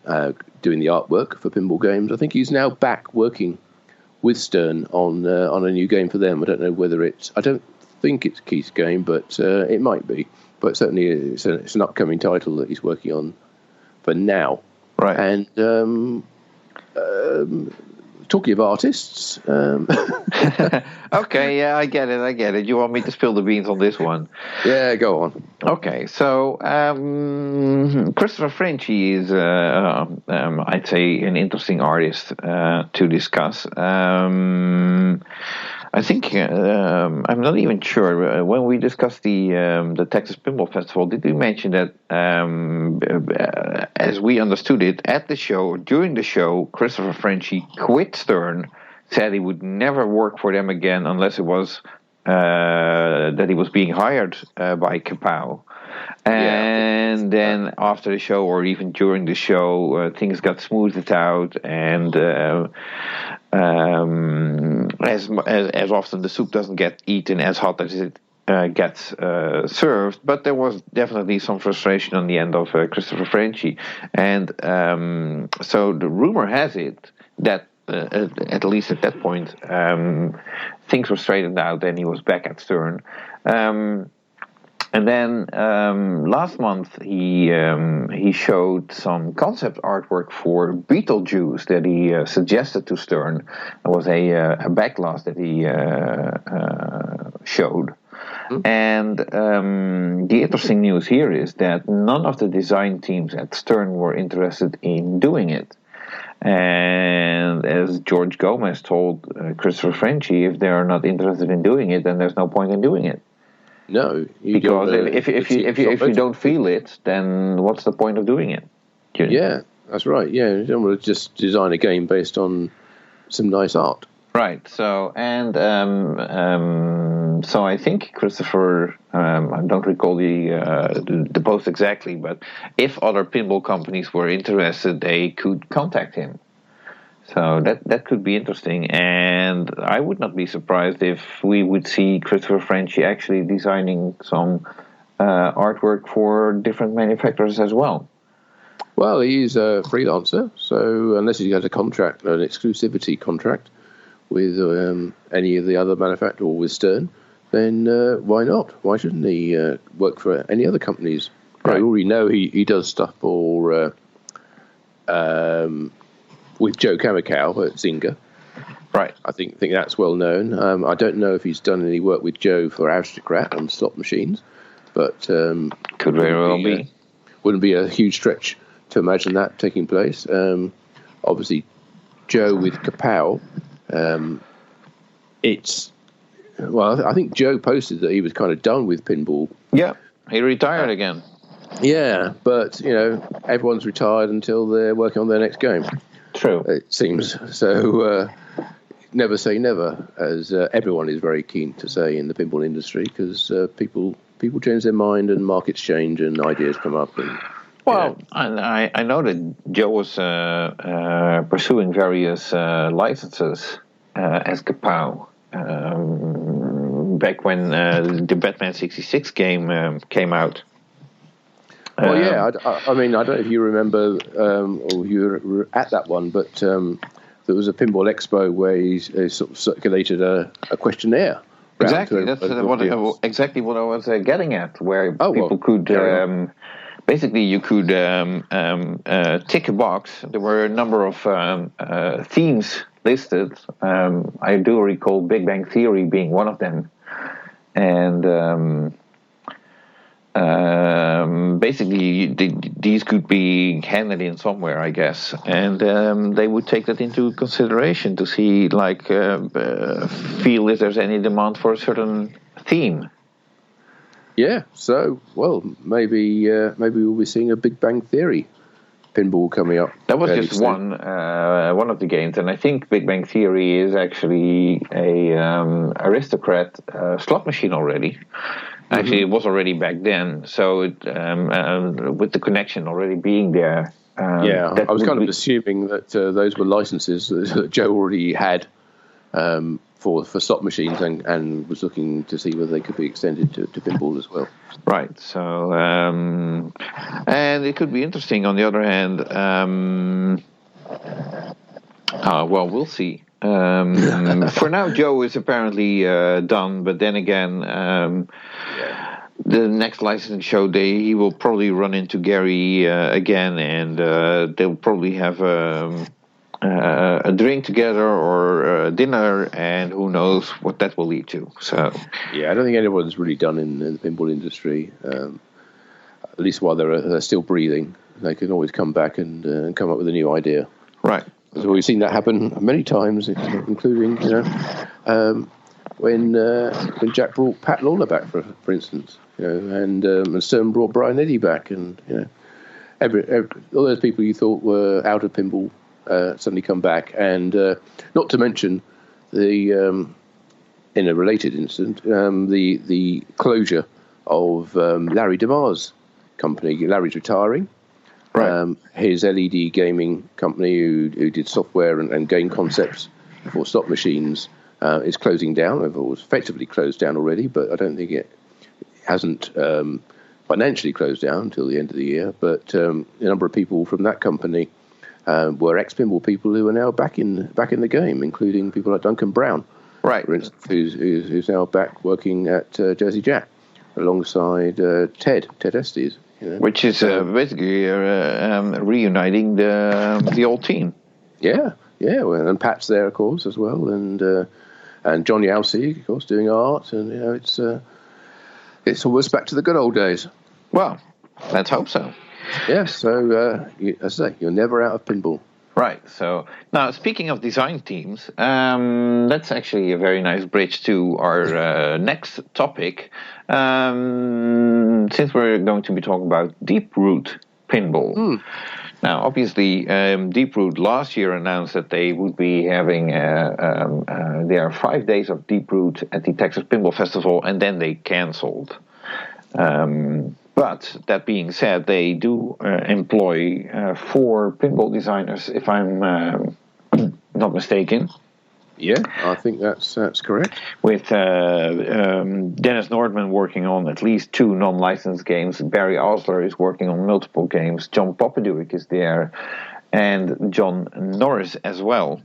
doing the artwork for pinball games. I think he's now back working with Stern on a new game for them. I don't know whether I don't think it's Keith's game, but it might be. But certainly it's an upcoming title that he's working on for now. Right. And talking of artists... Okay, yeah, I get it. You want me to spill the beans on this one? Yeah, go on. Okay, so Christopher Frenchy is, I'd say, an interesting artist to discuss. I think I'm not even sure. When we discussed the Texas Pinball Festival, did we mention that, as we understood it, at the show, during the show, Christopher Frenchy quit Stern, said he would never work for them again unless it was that he was being hired by Kapow. And then after the show, or even during the show, things got smoothed out, and as often the soup doesn't get eaten as hot as it gets served. But there was definitely some frustration on the end of Christopher Frenchy, and so the rumor has it that at least at that point things were straightened out, and he was back at Stern. And then last month he showed some concept artwork for Beetlejuice that he suggested to Stern. It was a backlash that he showed. And the interesting news here is that none of the design teams at Stern were interested in doing it. And as George Gomez told Christopher Frenchy, if they are not interested in doing it, then there's no point in doing it. No, because if you don't feel it, then what's the point of doing it? Yeah, that's right. Yeah, you don't want to just design a game based on some nice art. Right. So so I think Christopher, I don't recall the post exactly, but if other pinball companies were interested, they could contact him. So that could be interesting, and I would not be surprised if we would see Christopher Frenchy actually designing some artwork for different manufacturers as well. Well, he's a freelancer, so unless he has a contract, an exclusivity contract with any of the other manufacturers or with Stern, then why not? Why shouldn't he work for any other companies? Right. I already know he does stuff for with Joe Kamikow at Zynga. Right. I think that's well known. I don't know if he's done any work with Joe for Aristocrat on slot machines, but could very well be. Wouldn't be a huge stretch to imagine that taking place. Obviously, Joe with Kapow. I think Joe posted that he was kind of done with pinball. Yeah, he retired again. Yeah, but everyone's retired until they're working on their next game. True, it seems. So never say never, as everyone is very keen to say in the pinball industry, because people change their mind and markets change and ideas come up. And I know that Joe was pursuing various licenses as Kapow back when the Batman 66 game came out. Well, yeah, I mean, I don't know if you remember or you were at that one, but there was a Pinball Expo where he sort of circulated a questionnaire. Exactly, that's exactly what I was getting at, where people could... basically, you could tick a box. There were a number of themes listed. I do recall Big Bang Theory being one of them. And... basically, these could be handed in somewhere, I guess, and they would take that into consideration to see, feel if there's any demand for a certain theme. Yeah, so maybe we'll be seeing a Big Bang Theory pinball coming up. That was just one of the games, and I think Big Bang Theory is actually a Aristocrat slot machine already. Actually, it was already back then, so it, with the connection already being there. I was kind of assuming that those were licenses that Joe already had for slot machines and was looking to see whether they could be extended to pinball as well. Right, so, and it could be interesting on the other hand. We'll see. For now, Joe is apparently done, but then again, the next licensing show day, he will probably run into Gary again, and they'll probably have a drink together or a dinner, and who knows what that will lead to. So, yeah, I don't think anyone's really done in the pinball industry, at least while they're still breathing. They can always come back and come up with a new idea. Right. So we've seen that happen many times, including when Jack brought Pat Lawler back, for instance, and Stern brought Brian Eddy back, and every all those people you thought were out of pinball suddenly come back, and not to mention the in a related incident the closure of Larry DeMar's company. Larry's retiring. Right. His LED gaming company, who did software and game concepts for slot machines, is closing down. It was effectively closed down already, but I don't think it hasn't financially closed down until the end of the year. But a number of people from that company were ex-pinball people who are now back in the game, including people like Duncan Brown, right, for instance, who's now back working at Jersey Jack alongside Ted Estes. Which is basically reuniting the old team. Yeah, well, and Pat's there, of course, as well, and John Yowsey, of course, doing art, and it's It's almost back to the good old days. Well, let's hope so. Yeah, so as I say, you're never out of pinball. Right, so now speaking of design teams, that's actually a very nice bridge to our next topic, since we're going to be talking about Deep Root Pinball. Now, obviously, Deep Root last year announced that they would be having their 5 days of Deep Root at the Texas Pinball Festival, and then they canceled. But that being said, they do employ 4 pinball designers, if I'm not mistaken. Yeah, I think that's correct. With Dennis Nordman working on at least 2 non-licensed games, Barry Osler is working on multiple games, John Popaduic is there, and John Norris as well.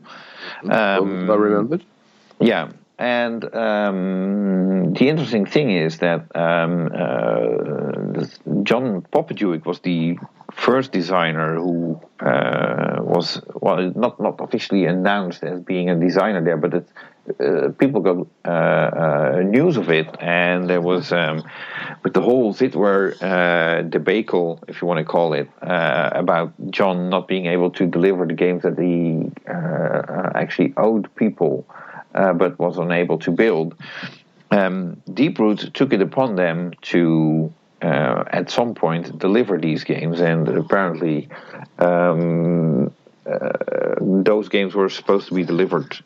I remembered. Yeah. And the interesting thing is that John Popaduic was the first designer who was, well, not officially announced as being a designer there, but people got news of it, and there was with the whole Zitware debacle, if you want to call it, about John not being able to deliver the games that he actually owed people. But was unable to build. Deep Root took it upon them to, at some point, deliver these games, and apparently those games were supposed to be delivered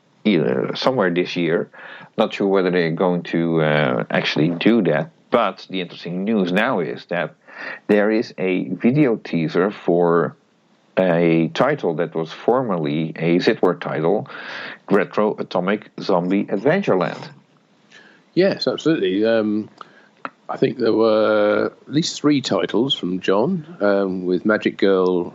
somewhere this year. Not sure whether they're going to actually do that, but the interesting news now is that there is a video teaser for a title that was formerly a Zitware title, Retro Atomic Zombie Adventureland. Yes, absolutely. I think there were at least 3 titles from John, with Magic Girl,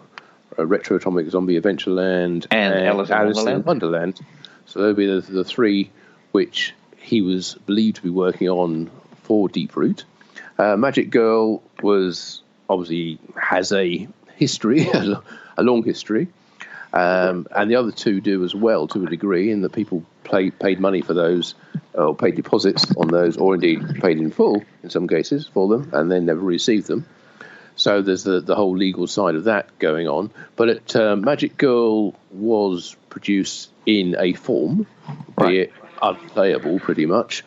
Retro Atomic Zombie Adventureland, and Alice in Wonderland. So they'll be the 3 which he was believed to be working on for Deep Root. Magic Girl obviously has a history, a long history, and the other 2 do as well to a degree, in that people paid money for those, or paid deposits on those, or indeed paid in full in some cases for them, and then never received them. So there's the whole legal side of that going on. But Magic Girl was produced in a form, be it unplayable pretty much.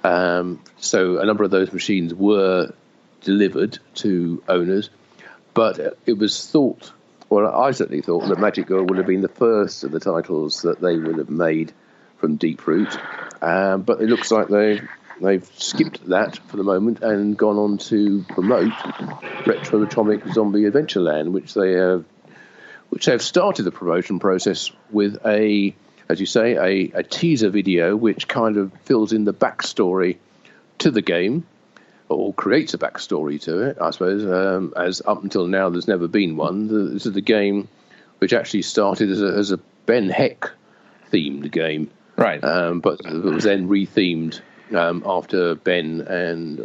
So a number of those machines were delivered to owners, but it was thought, well, I certainly thought that Magic Girl would have been the first of the titles that they would have made from Deep Root, but it looks like they've skipped that for the moment and gone on to promote Retro Atomic Zombie Adventureland, which they have started the promotion process with as you say, a teaser video which kind of fills in the backstory to the game, or creates a backstory to it, I suppose, as up until now there's never been one. This is the game which actually started as a Ben Heck themed game. Right. But it was then rethemed after Ben and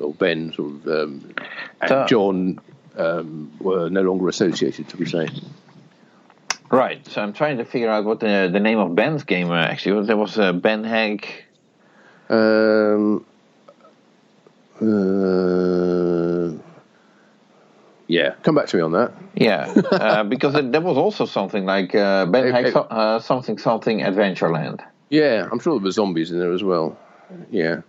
John were no longer associated, to be say. Right, so I'm trying to figure out what the name of Ben's game actually was. There was Ben Heck. Yeah, come back to me on that. Yeah, because there was also something like Ben Heck something Adventureland. Yeah, I'm sure there were zombies in there as well. Yeah,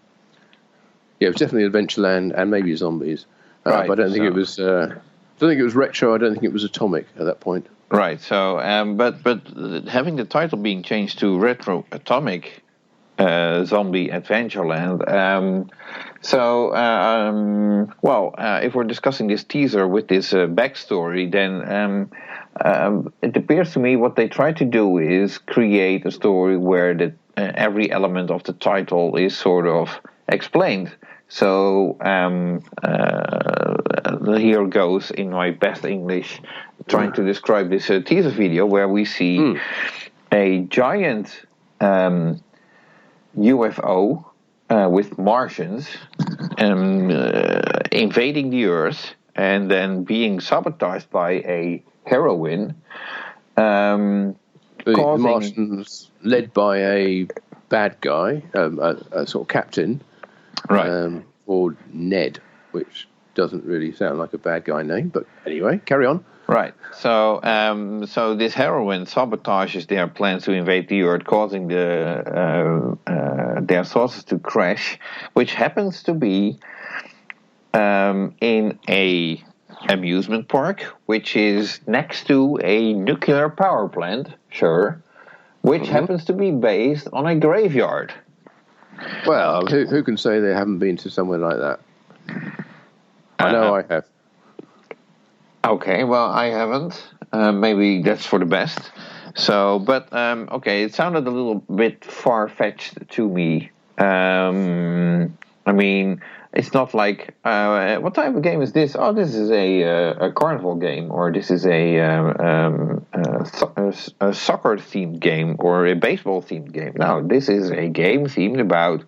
it was definitely Adventureland and maybe zombies. Right, but I don't think it was. I don't think it was retro. I don't think it was atomic at that point. Right. So, but having the title being changed to Retro Atomic Zombie Adventureland. If we're discussing this teaser with this backstory, then it appears to me what they try to do is create a story where every element of the title is sort of explained. So here goes in my best English, trying to describe this teaser video where we see a giant UFO with Martians invading the Earth and then being sabotaged by a heroine. The Martians led by a bad guy, a sort of captain. Right. called Ned, which doesn't really sound like a bad guy name, but anyway, carry on. Right. So, so this heroine sabotages their plans to invade the Earth, causing their saucers to crash, which happens to be in a amusement park, which is next to a nuclear power plant, sure, which happens to be based on a graveyard. Well, who can say they haven't been to somewhere like that? I know I have. Okay, well, I haven't. Maybe that's for the best. So, but, okay, it sounded a little bit far-fetched to me. I mean, it's not like, what type of game is this? Oh, this is a carnival game, or this is a soccer-themed game, or a baseball-themed game. No, this is a game themed about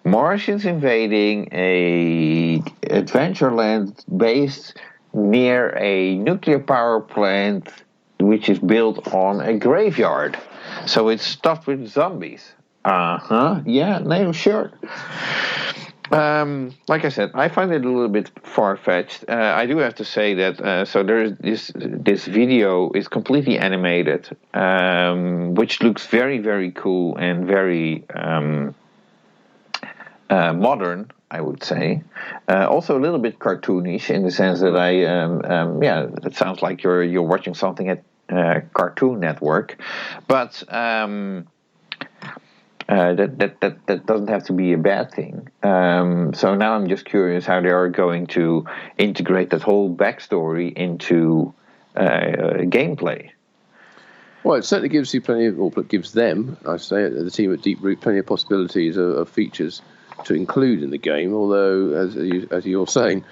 Martians invading a Adventureland based near a nuclear power plant, which is built on a graveyard. So it's stuffed with zombies. Yeah, no, sure. Like I said, I find it a little bit far-fetched. I do have to say that, so there is this video is completely animated, which looks very, very cool and very modern, I would say. Also a little bit cartoonish in the sense that it sounds like you're watching something at Cartoon Network, but that doesn't have to be a bad thing. So now I'm just curious how they are going to integrate that whole backstory into gameplay. Well, it certainly gives you gives them, I say, the team at Deep Root, plenty of possibilities of features to include in the game. Although, as you're saying,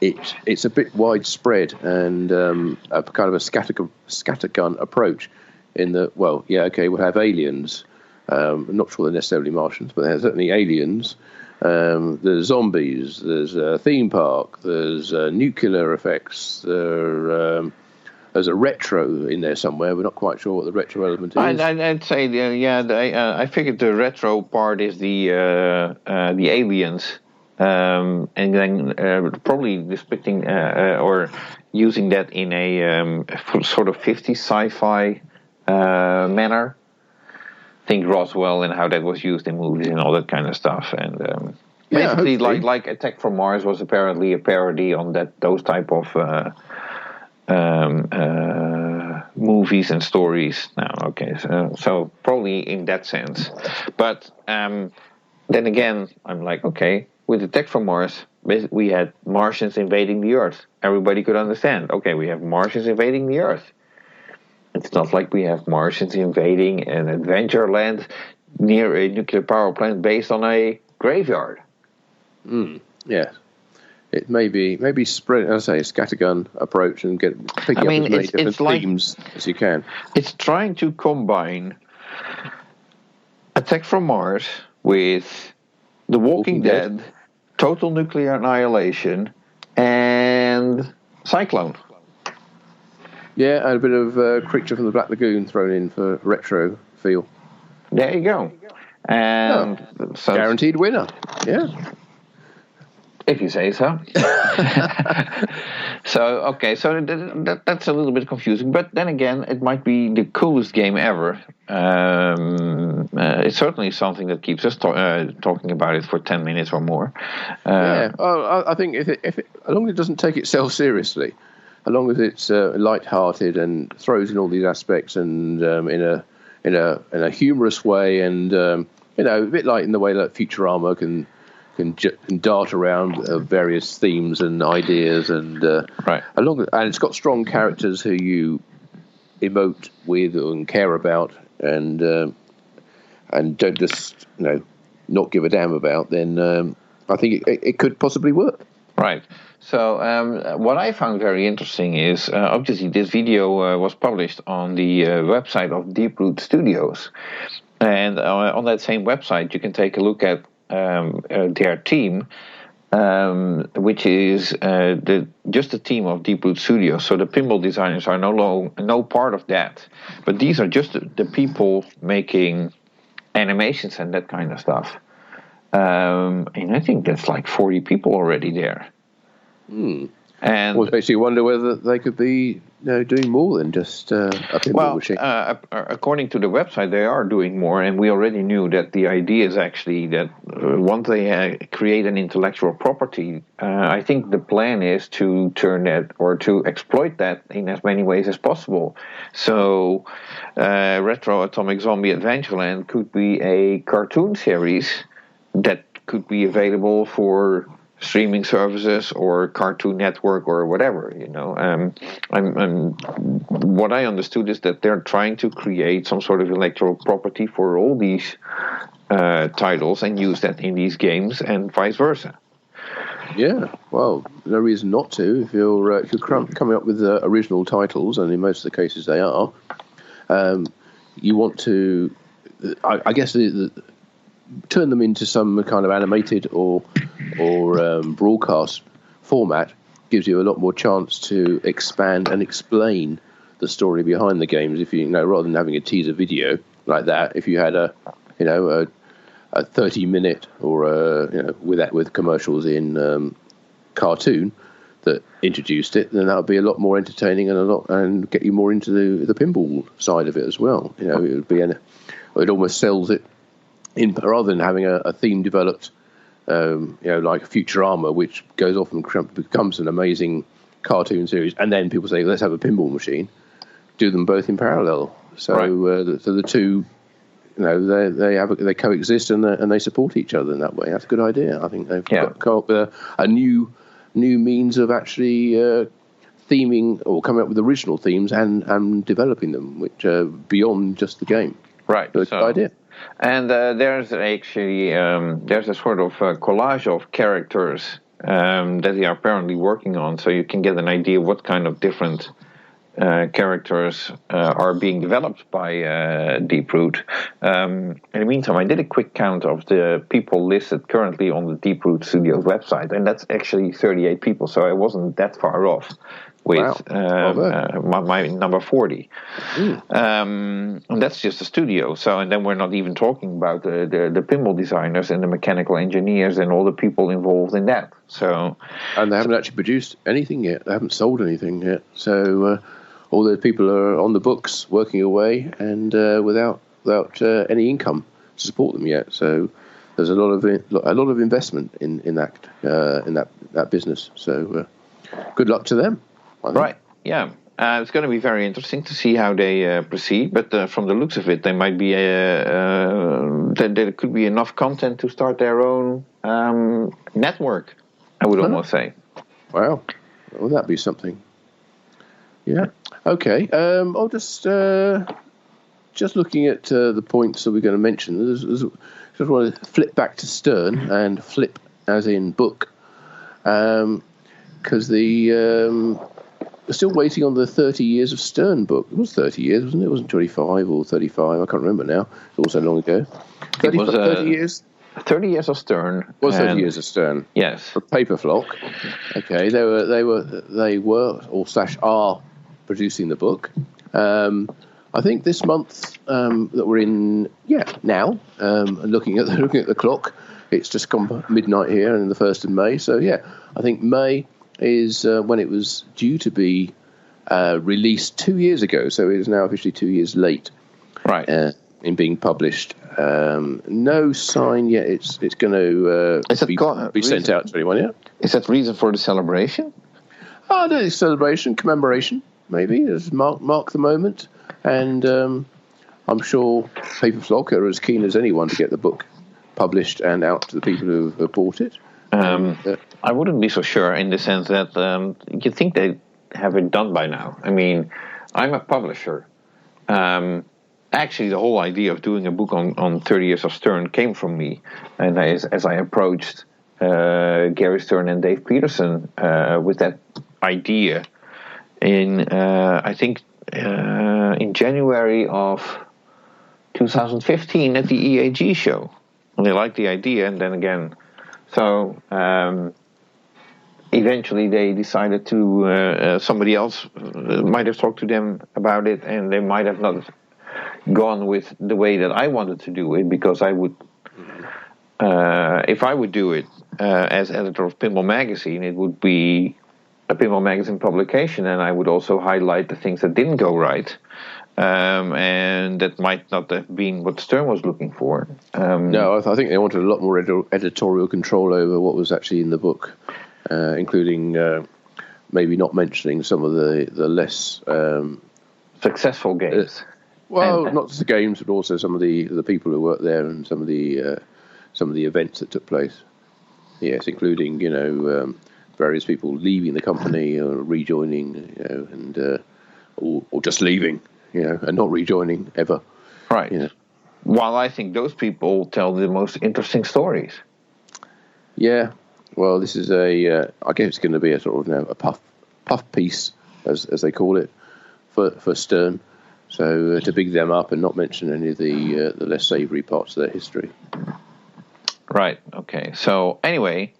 it's a bit widespread and a kind of a scattergun approach. In that, well, yeah, okay, we'll have aliens. I'm not sure they're necessarily Martians, but there's certainly aliens. There's zombies. There's a theme park. There's nuclear effects. There's a retro in there somewhere. We're not quite sure what the retro element is. I'd say, I figured the retro part is the aliens, and then probably depicting or using that in a sort of 50s sci-fi manner. Think Roswell and how that was used in movies and all that kind of stuff, and basically like Attack from Mars was apparently a parody on those type of movies and stories. Now, okay, so probably in that sense, but then again, I'm like, okay, with Attack from Mars, we had Martians invading the Earth. Everybody could understand. Okay, we have Martians invading the Earth. It's not like we have Martians invading an Adventureland near a nuclear power plant based on a graveyard. Yes. It may be spread, as I say, a scattergun approach and pick up as many different themes as you can. It's trying to combine Attack from Mars with The Walking Dead, Total Nuclear Annihilation, and Cyclone. Yeah, and a bit of Creature from the Black Lagoon thrown in for retro feel. There you go. And so guaranteed winner. Yeah. If you say so. So that's a little bit confusing. But then again, it might be the coolest game ever. It's certainly something that keeps us talking about it for 10 minutes or more. I think if it, as long as it doesn't take itself seriously, as long as it's light-hearted and throws in all these aspects and in a humorous way, and a bit like in the way that Futurama can dart around various themes and ideas, and and it's got strong characters who you emote with and care about, and don't just not give a damn about. Then I think it could possibly work. Right. So what I found very interesting is obviously this video was published on the website of Deep Root Studios, and on that same website you can take a look at their team, which is just the team of Deep Root Studios. So the pinball designers are no part of that, but these are just the people making animations and that kind of stuff. And I think that's like 40 people already there. And well, it makes you wonder whether they could be doing more than just a pinball machine. According to the website, they are doing more, and we already knew that the idea is actually that once they create an intellectual property, I think the plan is to turn that or to exploit that in as many ways as possible. So, Retro Atomic Zombie Adventureland could be a cartoon series that could be available for streaming services or Cartoon Network or whatever, what I understood is that they're trying to create some sort of intellectual property for all these titles and use that in these games and vice versa. Yeah, well, no reason not to. If you're coming up with original titles, and in most of the cases they are, you want to, I guess, turn them into some kind of animated or broadcast format. Gives you a lot more chance to expand and explain the story behind the games. If you rather than having a teaser video like that, if you had a 30-minute or with commercials in cartoon that introduced it, then that would be a lot more entertaining and get you more into the pinball side of it as well. It would be it almost sells it in rather than having a theme developed. Like Futurama, which goes off and becomes an amazing cartoon series, and then people say, let's have a pinball machine. Do them both in parallel. So, right. So the two, they coexist and they support each other in that way. That's a good idea. I think they've come up with a new means of actually theming or coming up with original themes and developing them, which are beyond just the game. Right. So it's a good idea. And there's actually there's a sort of collage of characters that they are apparently working on, so you can get an idea what kind of different characters are being developed by Deep Root. In the meantime, I did a quick count of the people listed currently on the Deep Root Studios website, and that's actually 38 people, so I wasn't that far off with my number 40. And that's just the studio. So, and then we're not even talking about the pinball designers and the mechanical engineers and all the people involved in that. So, and they haven't actually produced anything yet. They haven't sold anything yet. So all those people are on the books working away and without any income to support them yet. So there's a lot of investment in that business. So good luck to them. Right, yeah. It's going to be very interesting to see how they proceed, but from the looks of it, they might be there could be enough content to start their own network, I would almost say. Wow. Well, that'd be something. Yeah. Okay. I'll just looking at the points that we're going to mention. Just want to flip back to Stern and flip as in book, because we're still waiting on the 30 Years of Stern book. It was 30 years, wasn't it? It wasn't 25 or 35. I can't remember now. It's all so long ago. 30 years? 30 Years of Stern. It was 30 Years of Stern. Yes. For Paper Flock. Okay, they were or / are producing the book. I think this month that we're in, now, and looking at the clock, it's just gone midnight here and the 1st of May. So, I think May is when it was due to be released 2 years ago, so it is now officially 2 years late, right? In being published. No sign yet. It's going to be sent out to anyone yet. Is that reason for the celebration? Oh, no, celebration, commemoration, maybe. Just mark the moment, and I'm sure Paper Flock are as keen as anyone to get the book published and out to the people who have bought it. I wouldn't be so sure in the sense that you think they have it done by now. I mean, I'm a publisher. Actually, the whole idea of doing a book on 30 Years of Stern came from me. And as I approached Gary Stern and Dave Peterson with that idea in, I think, in January of 2015 at the EAG show. And they liked the idea, and then again... So eventually they decided to, somebody else might have talked to them about it, and they might have not gone with the way that I wanted to do it, because I would if I would do it as editor of Pinball Magazine, it would be a Pinball Magazine publication, and I would also highlight the things that didn't go right, and that might not have been what Stern was looking for. No, I think they wanted a lot more editorial control over what was actually in the book, including maybe not mentioning some of the less successful games. Not just the games, but also some of the people who worked there and some of the events that took place. Yes, including various people leaving the company or rejoining, and or just leaving, and not rejoining ever. Right. While I think those people tell the most interesting stories. Yeah. Well, this is I guess it's going to be a sort of a puff piece, as they call it, for Stern. So to big them up and not mention any of the less savoury parts of their history. Right. Okay. So anyway,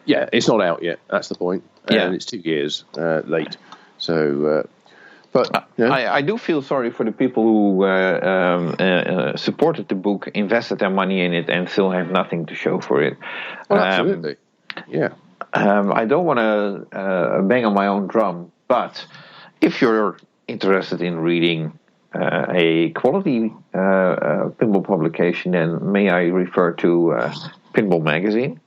yeah, it's not out yet. That's the point. Yeah. And it's 2 years late. So, but I do feel sorry for the people who supported the book, invested their money in it, and still have nothing to show for it. Well, absolutely. Yeah. I don't want to bang on my own drum, but if you're interested in reading a quality pinball publication, then may I refer to Pinball Magazine?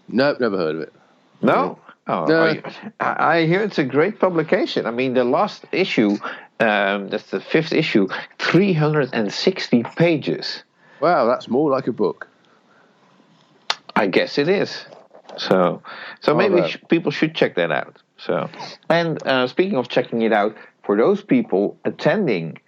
No, never heard of it. No? Oh, No. I hear it's a great publication. I mean, the last issue, that's the 5th issue, 360 pages. Wow, that's more like a book. I guess it is. So maybe people should check that out. So, and speaking of checking it out, for those people attending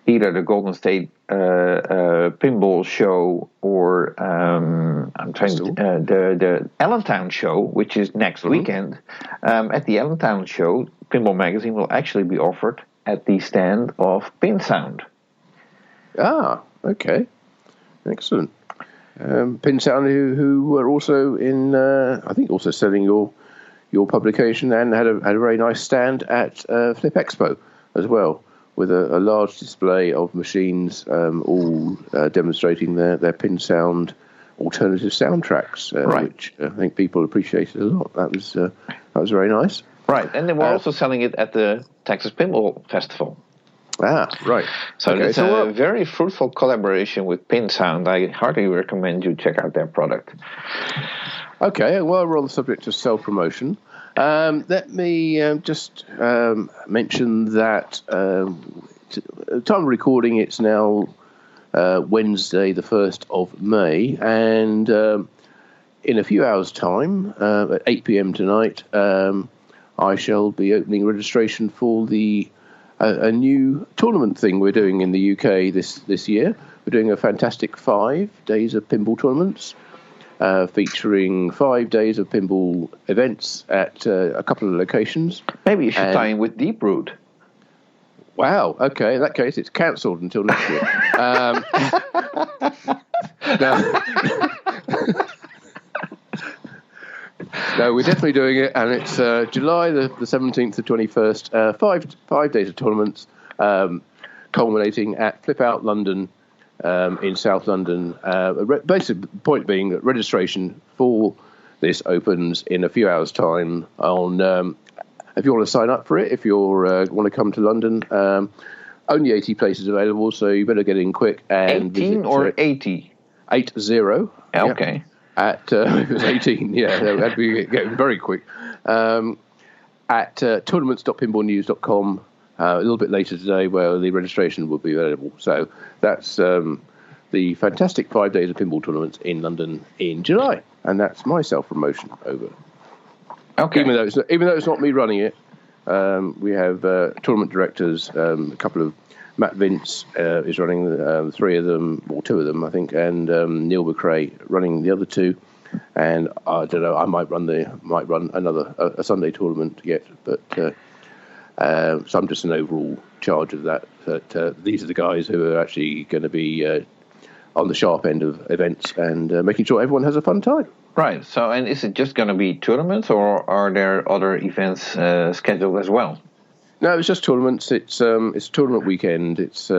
either the Golden State Pinball Show or the Allentown Show, which is next weekend. At the Allentown Show, Pinball Magazine will actually be offered at the stand of Pin Sound. Ah, okay, excellent. Pin Sound, who were also in, I think, also selling your publication, and had a very nice stand at Flip Expo as well, with a large display of machines, all demonstrating their Pin Sound alternative soundtracks, which I think people appreciated a lot. That was very nice. Right, and they were also selling it at the Texas Pinball Festival. Ah, right. So it's a very fruitful collaboration with Pin Sound. I heartily recommend you check out their product. Okay, well, we're on the subject of self-promotion. Let me just mention that time of recording, it's now Wednesday, the 1st of May, and in a few hours' time, at 8 p.m. tonight, I shall be opening registration for a new tournament thing we're doing in the UK this year. We're doing a fantastic 5 days of pinball tournaments, featuring 5 days of pinball events at a couple of locations. Maybe you should tie in with Deep Root. Wow, okay, in that case it's cancelled until next year. No, we're definitely doing it, and it's July the 17th to 21st, 5 days of tournaments, culminating at Flip Out London in South London. Basic point being that registration for this opens in a few hours' time on... if you want to sign up for it, if you want to come to London, only 80 places available, so you better get in quick. And 18 or 80? 80. Okay. Yeah. It was 18, yeah, that had to be getting very quick. At tournaments.pinballnews.com, a little bit later today, where the registration will be available. So that's the fantastic 5 days of pinball tournaments in London in July, and that's my self-promotion over. Okay. Even though it's not me running it, we have tournament directors. A couple of Matt Vince is running 3 of them, or 2 of them, I think, and Neil McRae running the other 2. And I don't know, I might run a Sunday tournament yet, but so I'm just an overall charge of that. But these are the guys who are actually going to be on the sharp end of events and making sure everyone has a fun time. Right. So, and is it just going to be tournaments, or are there other events scheduled as well? No, it's just tournaments. It's a tournament weekend. It's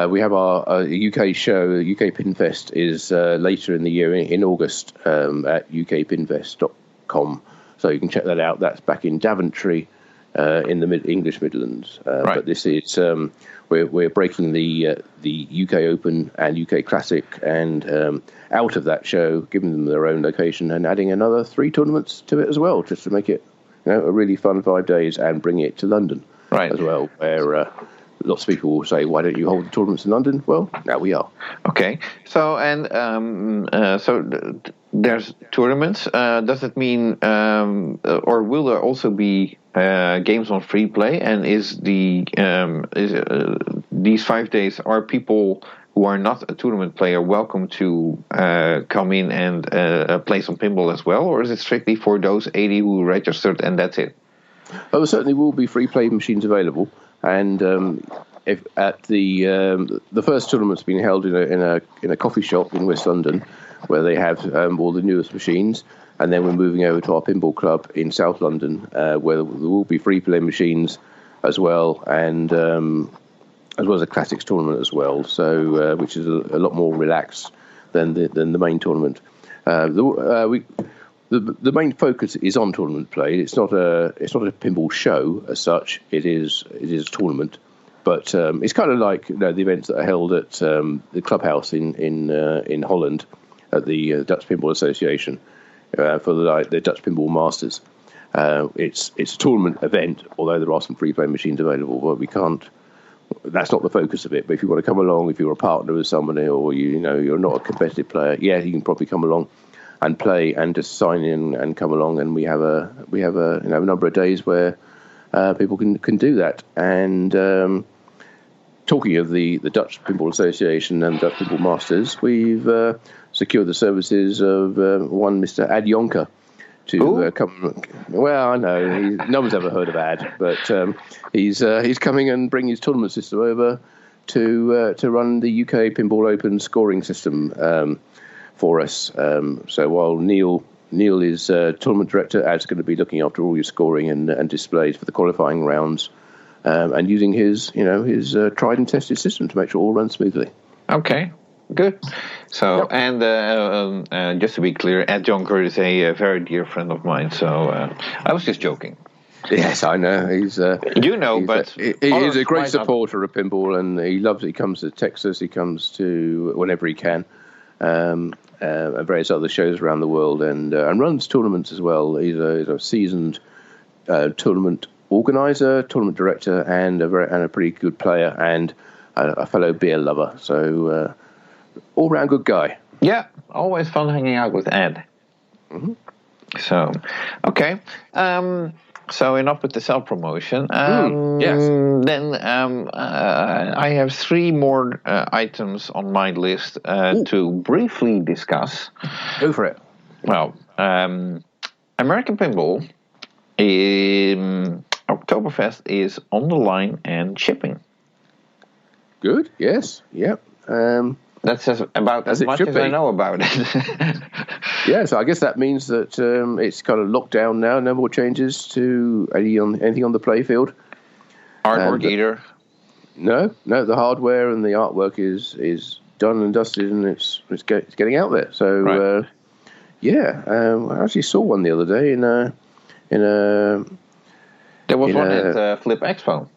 We have our UK show. UK Pinfest is later in the year in August at ukpinfest.com. So you can check that out. That's back in Daventry in the English Midlands. Right. But this is we're breaking the UK Open and UK Classic and out of that show, giving them their own location and adding another 3 tournaments to it as well, just to make it a really fun 5 days and bring it to London as well, where lots of people will say, why don't you hold the tournaments in London? Well, now we are. Okay. So, there's tournaments. Does it mean, or will there also be games on free play? And is these 5 days, are people who are not a tournament player welcome to come in and play some pinball as well? Or is it strictly for those 80 who registered and that's it? Well, there certainly will be free play machines available. And if at the first tournament's been held in a coffee shop in West London, where they have all the newest machines, and then we're moving over to our pinball club in South London, where there will be free play machines as well, and as well as a classics tournament as well. So which is a lot more relaxed than the main tournament. The main focus is on tournament play. It's not a pinball show as such. It is a tournament, but it's kind of like the events that are held at the clubhouse in Holland at the Dutch Pinball Association for the Dutch Pinball Masters. It's a tournament event, although there are some free play machines available, but we can't. That's not the focus of it. But if you want to come along, if you're a partner with somebody, or you're not a competitive player, you can probably come along and play and just sign in and come along, and we have a number of days where people can do that. And talking of the Dutch Pinball Association and Dutch Pinball Masters, we've secured the services of one Mr. Ad Jonker to come. Well, I know no one's ever heard of Ad, but he's coming and bring his tournament system over to run the UK Pinball Open scoring system for us. So while Neil is tournament director, Ad's going to be looking after all your scoring and displays for the qualifying rounds, and using his tried and tested system to make sure all runs smoothly. Okay, good. So, yep. And just to be clear, Ed Jonker is a very dear friend of mine. So I was just joking. Yes, I know. He is a great supporter of pinball, and he loves it. He comes to Texas. He comes to whenever he can. And various other shows around the world, and runs tournaments as well. He's a seasoned tournament organizer, tournament director, and a pretty good player, and a fellow beer lover. So all round good guy. Yeah, always fun hanging out with Ed. Mm-hmm. So, okay. So enough with the self-promotion. Yes. Then I have 3 more items on my list to briefly discuss. Go for it. Well, American Pinball Oktoberfest is on the line and shipping. Good. Yes. Yep. That's about as much as I know about it. Yeah, so I guess that means that it's kind of locked down now. No more changes to anything on the playfield. Artwork either? No. The hardware and the artwork is done and dusted, and it's getting out there. So right. I actually saw one the other day in a. There was one at Flip Expo.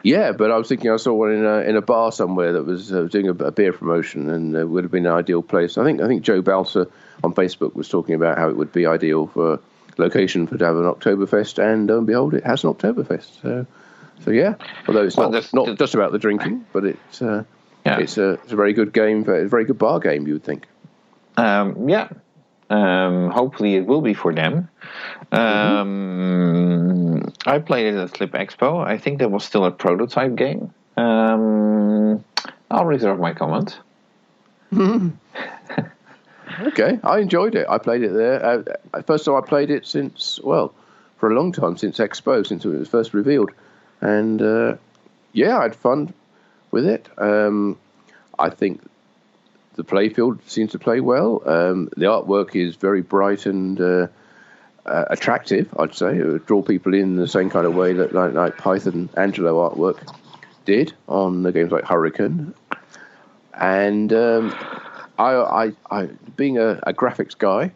Yeah, but I was thinking I saw one in a bar somewhere that was doing a beer promotion, and it would have been an ideal place. I think Joe Balser on Facebook was talking about how it would be ideal for location to have an Oktoberfest, and lo and behold, it has an Oktoberfest. So yeah, although it's not just about the drinking, but it's a very good game, a very good bar game, you would think. Hopefully it will be for them. I played it at Flip Expo. I think that was still a prototype game. I'll reserve my comment. Okay, I enjoyed it. I played it there. First time I played it for a long time, since Expo, since it was first revealed. And I had fun with it. I think the playfield seems to play well. The artwork is very bright and attractive, I'd say. It would draw people in the same kind of way that like Python Angelo artwork did on the games like Hurricane, and I being a graphics guy,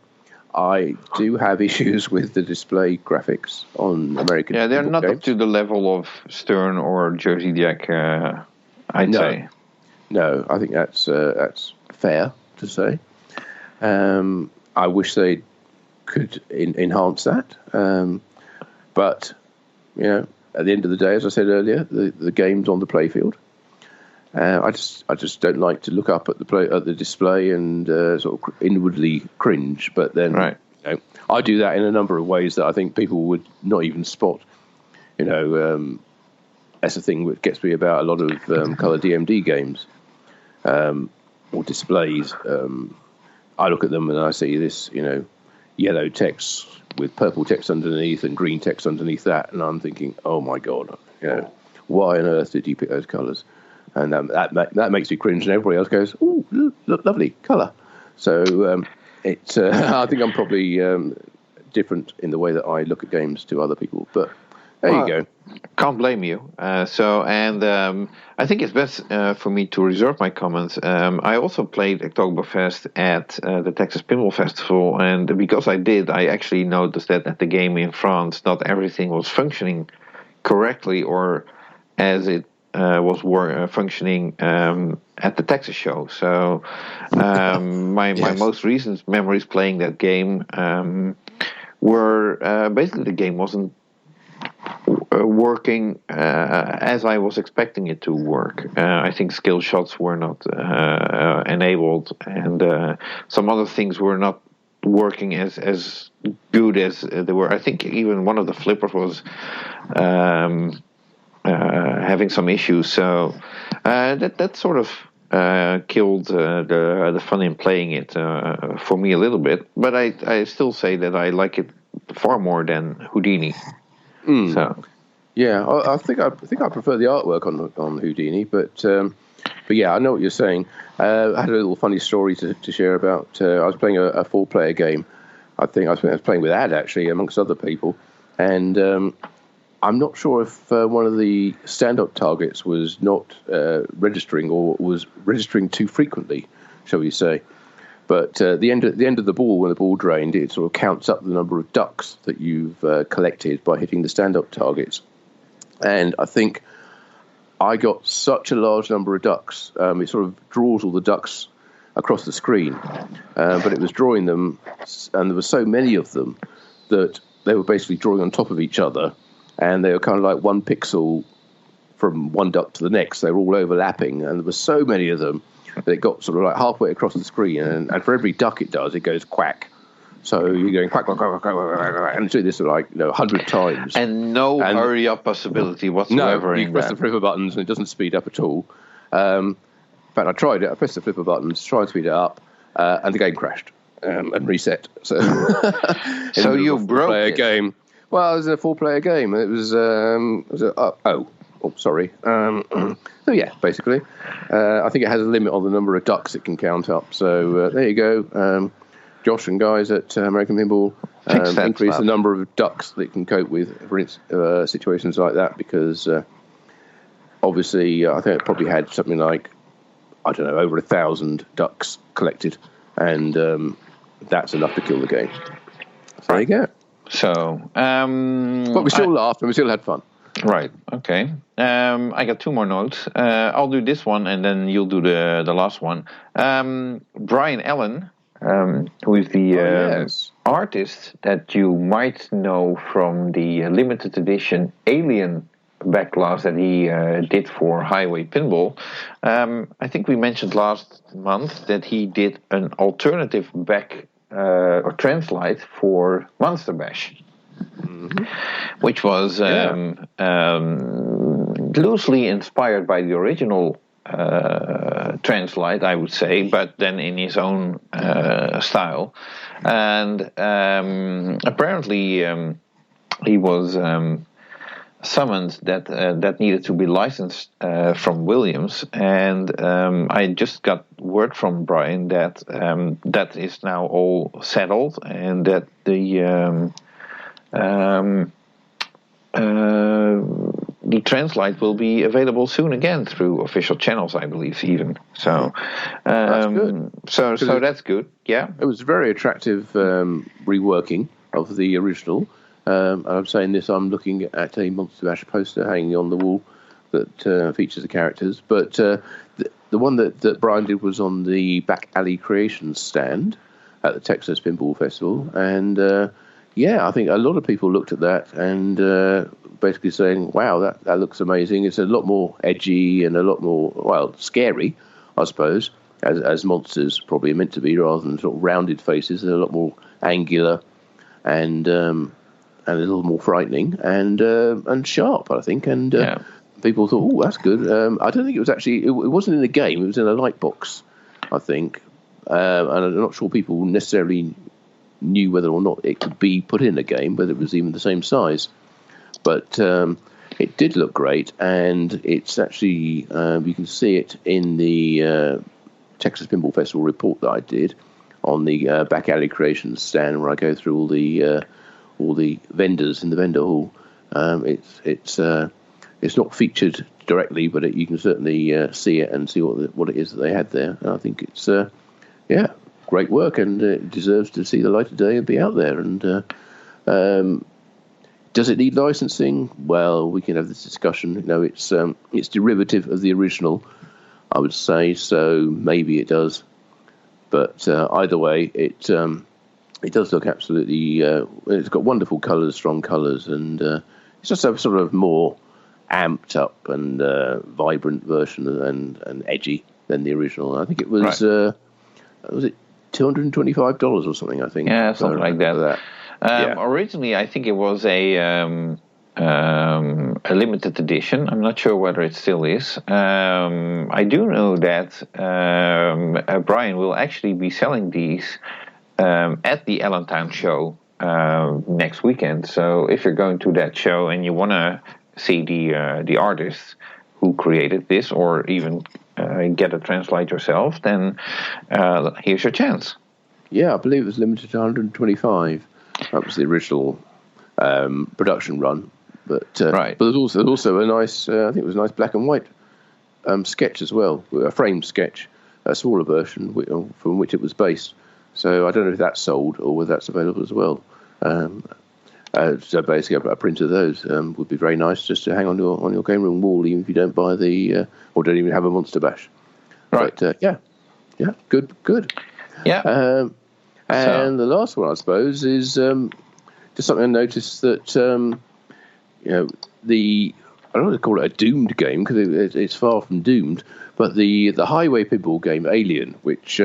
I do have issues with the display graphics on American. Yeah, they're not games. up to the level of Stern or Jersey Jack. I'd say. No, I think that's fair to say. I wish they could enhance that, but at the end of the day, as I said earlier, the game's on the playfield. I just don't like to look up at the display and sort of inwardly cringe. But then, right. I do that in a number of ways that I think people would not even spot. That's the thing that gets me about a lot of colour DMD games or displays. I look at them and I see this, yellow text with purple text underneath and green text underneath that, and I'm thinking, oh my god, why on earth did you pick those colours? And that makes me cringe, and everybody else goes, "Oh, look, lovely colour." So I think I'm probably different in the way that I look at games to other people. But there you go. Can't blame you. I think it's best for me to reserve my comments. I also played Oktoberfest at the Texas Pinball Festival, and because I did, I actually noticed that at the game in France, not everything was functioning correctly or as it was functioning at the Texas show. So my most recent memories playing that game were basically the game wasn't working as I was expecting it to work. I think skill shots were not enabled, and some other things were not working as good as they were. I think even one of the flippers was having some issues, so that sort of killed the fun in playing it for me a little bit. But I still say that I like it far more than Houdini. So yeah, I think I prefer the artwork on Houdini, but yeah, I know what you're saying. I had a little funny story to share about. I was playing a 4-player game. I think I was playing with Ad actually, amongst other people, and I'm not sure if one of the stand-up targets was not registering or was registering too frequently, shall we say. But the end of the ball, when the ball drained, it sort of counts up the number of ducks that you've collected by hitting the stand-up targets. And I think I got such a large number of ducks. It sort of draws all the ducks across the screen. But it was drawing them, and there were so many of them that they were basically drawing on top of each other. And they were kind of like 1 pixel from one duck to the next. They were all overlapping, and there were so many of them that it got sort of like halfway across the screen. And for every duck it does, it goes quack. So you're going quack, quack, quack, quack, quack, quack, quack, and do this like 100 times. And no hurry up possibility whatsoever. No, you press the flipper buttons and it doesn't speed up at all. In fact, I tried it. I pressed the flipper buttons to try and speed it up, and the game crashed and reset. So, so you broke it. Game. Well, it was a 4-player game. It was sorry. So yeah, basically, I think it has a limit on the number of ducks it can count up. So there you go. Josh and guys at American Pinball increase the number of ducks that it can cope with for situations like that, because obviously I think it probably had something like, I don't know, over 1,000 ducks collected, and that's enough to kill the game. So there you go. So, but we still laughed and we still had fun. Right. Okay. I got 2 more notes. I'll do this one and then you'll do the last one. Brian Allen, who is the artist that you might know from the limited edition Alien backglass that he did for Highway Pinball. I think we mentioned last month that he did an alternative back or translite for Monster Bash, which was loosely inspired by the original translite, I would say, but then in his own style. And apparently he was summoned that needed to be licensed from Williams, and I just got word from Brian that that is now all settled, and that the the Translite will be available soon again through official channels, I believe, even. So that's good. So that's good. Yeah, it was a very attractive reworking of the original. And I'm saying this, I'm looking at a Monster Bash poster hanging on the wall that features the characters. But the one that Brian did was on the Back Alley Creations stand at the Texas Pinball Festival. And I think a lot of people looked at that and basically saying, wow, that looks amazing. It's a lot more edgy and a lot more, well, scary, I suppose, as monsters probably are meant to be, rather than sort of rounded faces. They're a lot more angular and a little more frightening and sharp, I think. And people thought, oh, that's good. I don't think it was actually, it wasn't in the game, it was in a light box, I think. And I'm not sure people necessarily knew whether or not it could be put in a game, whether it was even the same size. But it did look great, and it's actually, you can see it in the Texas Pinball Festival report that I did on the Back Alley Creations stand, where I go through all the vendors in the vendor hall. It's not featured directly, but you can certainly see it and see what it is that they had there. And I think it's great work, and it deserves to see the light of day and be out there. And does it need licensing? Well, we can have this discussion. It's derivative of the original, I would say. So maybe it does, but either way, it does look absolutely. It's got wonderful colours, strong colours, and it's just a sort of more amped up and vibrant version and edgy than the original. I think it was was it $225 or something? I think something like that. Originally, I think it was a limited edition. I'm not sure whether it still is. I do know that Brian will actually be selling these at the Allentown show next weekend. So if you're going to that show and you want to see the artists who created this, or even get a Translite yourself, then here's your chance. Yeah, I believe it was limited to 125. That was the original production run, but there's also a nice, I think it was a nice black and white sketch as well, a framed sketch, a smaller version from which it was based. So I don't know if that's sold or whether that's available as well. So basically, a print of those would be very nice just to hang on your game room wall, even if you don't buy or don't even have a Monster Bash. Right. But good. Yeah. And the last one, I suppose, is just something I noticed that I don't want to call it a doomed game because it's far from doomed, but the highway pinball game Alien, which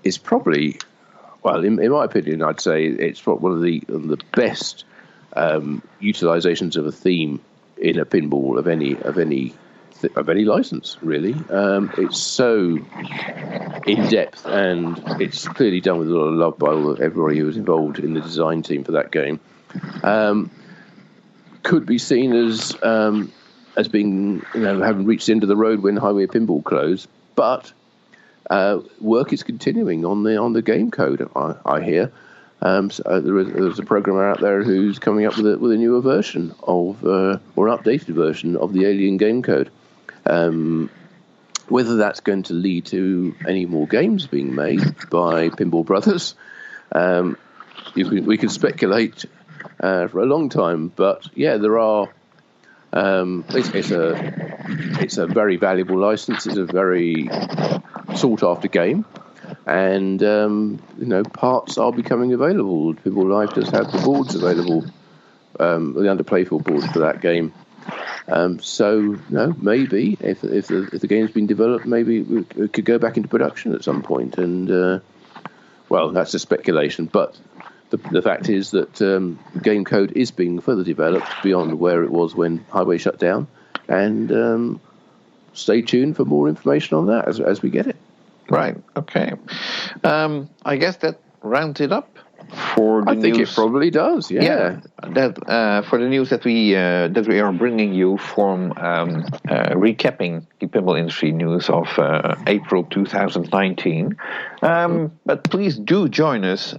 is probably, well, in my opinion, I'd say it's one of the best utilizations of a theme in a pinball of any license, really. It's so in depth, and it's clearly done with a lot of love by everybody who was involved in the design team for that game. Could be seen as being, having reached the end of the road when Highway Pinball closed, but work is continuing on the game code. I hear there's a programmer out there who's coming up with a newer version of or an updated version of the Alien game code. Whether that's going to lead to any more games being made by Pinball Brothers, we can speculate for a long time. But yeah, there are. It's a very valuable license. It's a very sought after game, and parts are becoming available. Pinball Live does have the boards available, the under playfield boards for that game. So maybe if the game's been developed, maybe it could go back into production at some point. And well, that's a speculation, but the fact is that the game code is being further developed beyond where it was when Highway shut down. And stay tuned for more information on that as we get it. Right. Okay. I guess that rounds it up for the I think news. it probably does. Yeah. That for the news that we are bringing you from recapping the pinball industry news of April 2019. But please do join us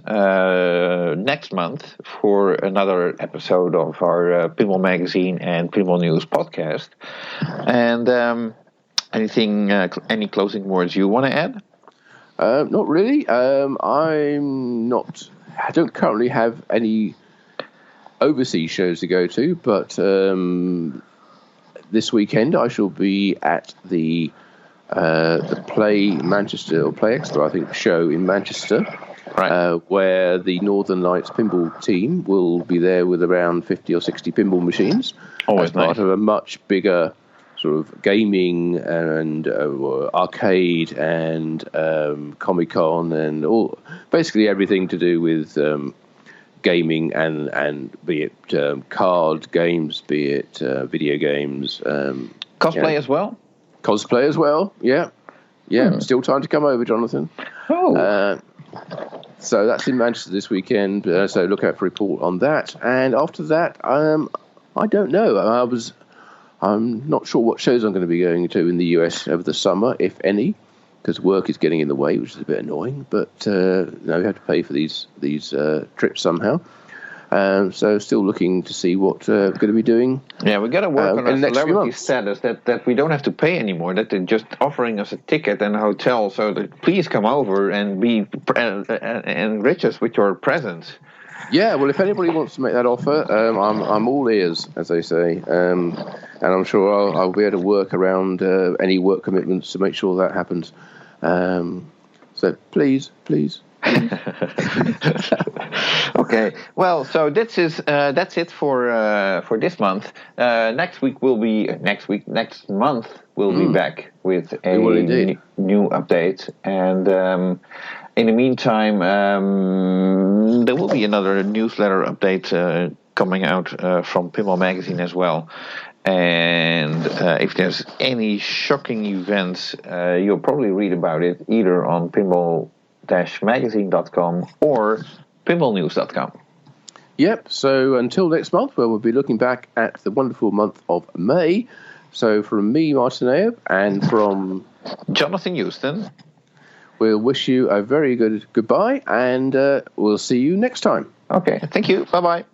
next month for another episode of our Pinball Magazine and Pinball News podcast. And any closing words you want to add? Not really. I don't currently have any overseas shows to go to, but this weekend I shall be at the Play Manchester or Play Expo, I think, show in Manchester, Right. where the Northern Lights pinball team will be there with around 50 or 60 pinball machines Always as part nice. of a much bigger sort of gaming and arcade and Comic-Con and basically everything to do with gaming and be it card games, be it video games. Cosplay as well? Cosplay as well, yeah. Still time to come over, Jonathan. Oh. So that's in Manchester this weekend, so look out for a report on that. And after that, I don't know. I'm not sure what shows I'm going to be going to in the US over the summer, if any, because work is getting in the way, which is a bit annoying. But we have to pay for these trips somehow. So still looking to see what we're going to be doing. Yeah, we got to work on our in the next few celebrity months. status that we don't have to pay anymore. That they're just offering us a ticket and a hotel. So that please come over and enrich us with your presence. Yeah, well, if anybody wants to make that offer, I'm all ears, as they say, and I'm sure I'll be able to work around any work commitments to make sure that happens. So please. Okay. Well, so that's it for this month. Next month we'll be back with a new update, and in the meantime, there will be another newsletter update coming out from Pinball Magazine as well. And if there's any shocking events, you'll probably read about it either on pinball-magazine.com or pinballnews.com. Yep, so until next month, where we'll be looking back at the wonderful month of May. So from me, Martin Ayub, and from Jonathan Joosten, we'll wish you a very good goodbye, and we'll see you next time. Okay, thank you. Bye-bye.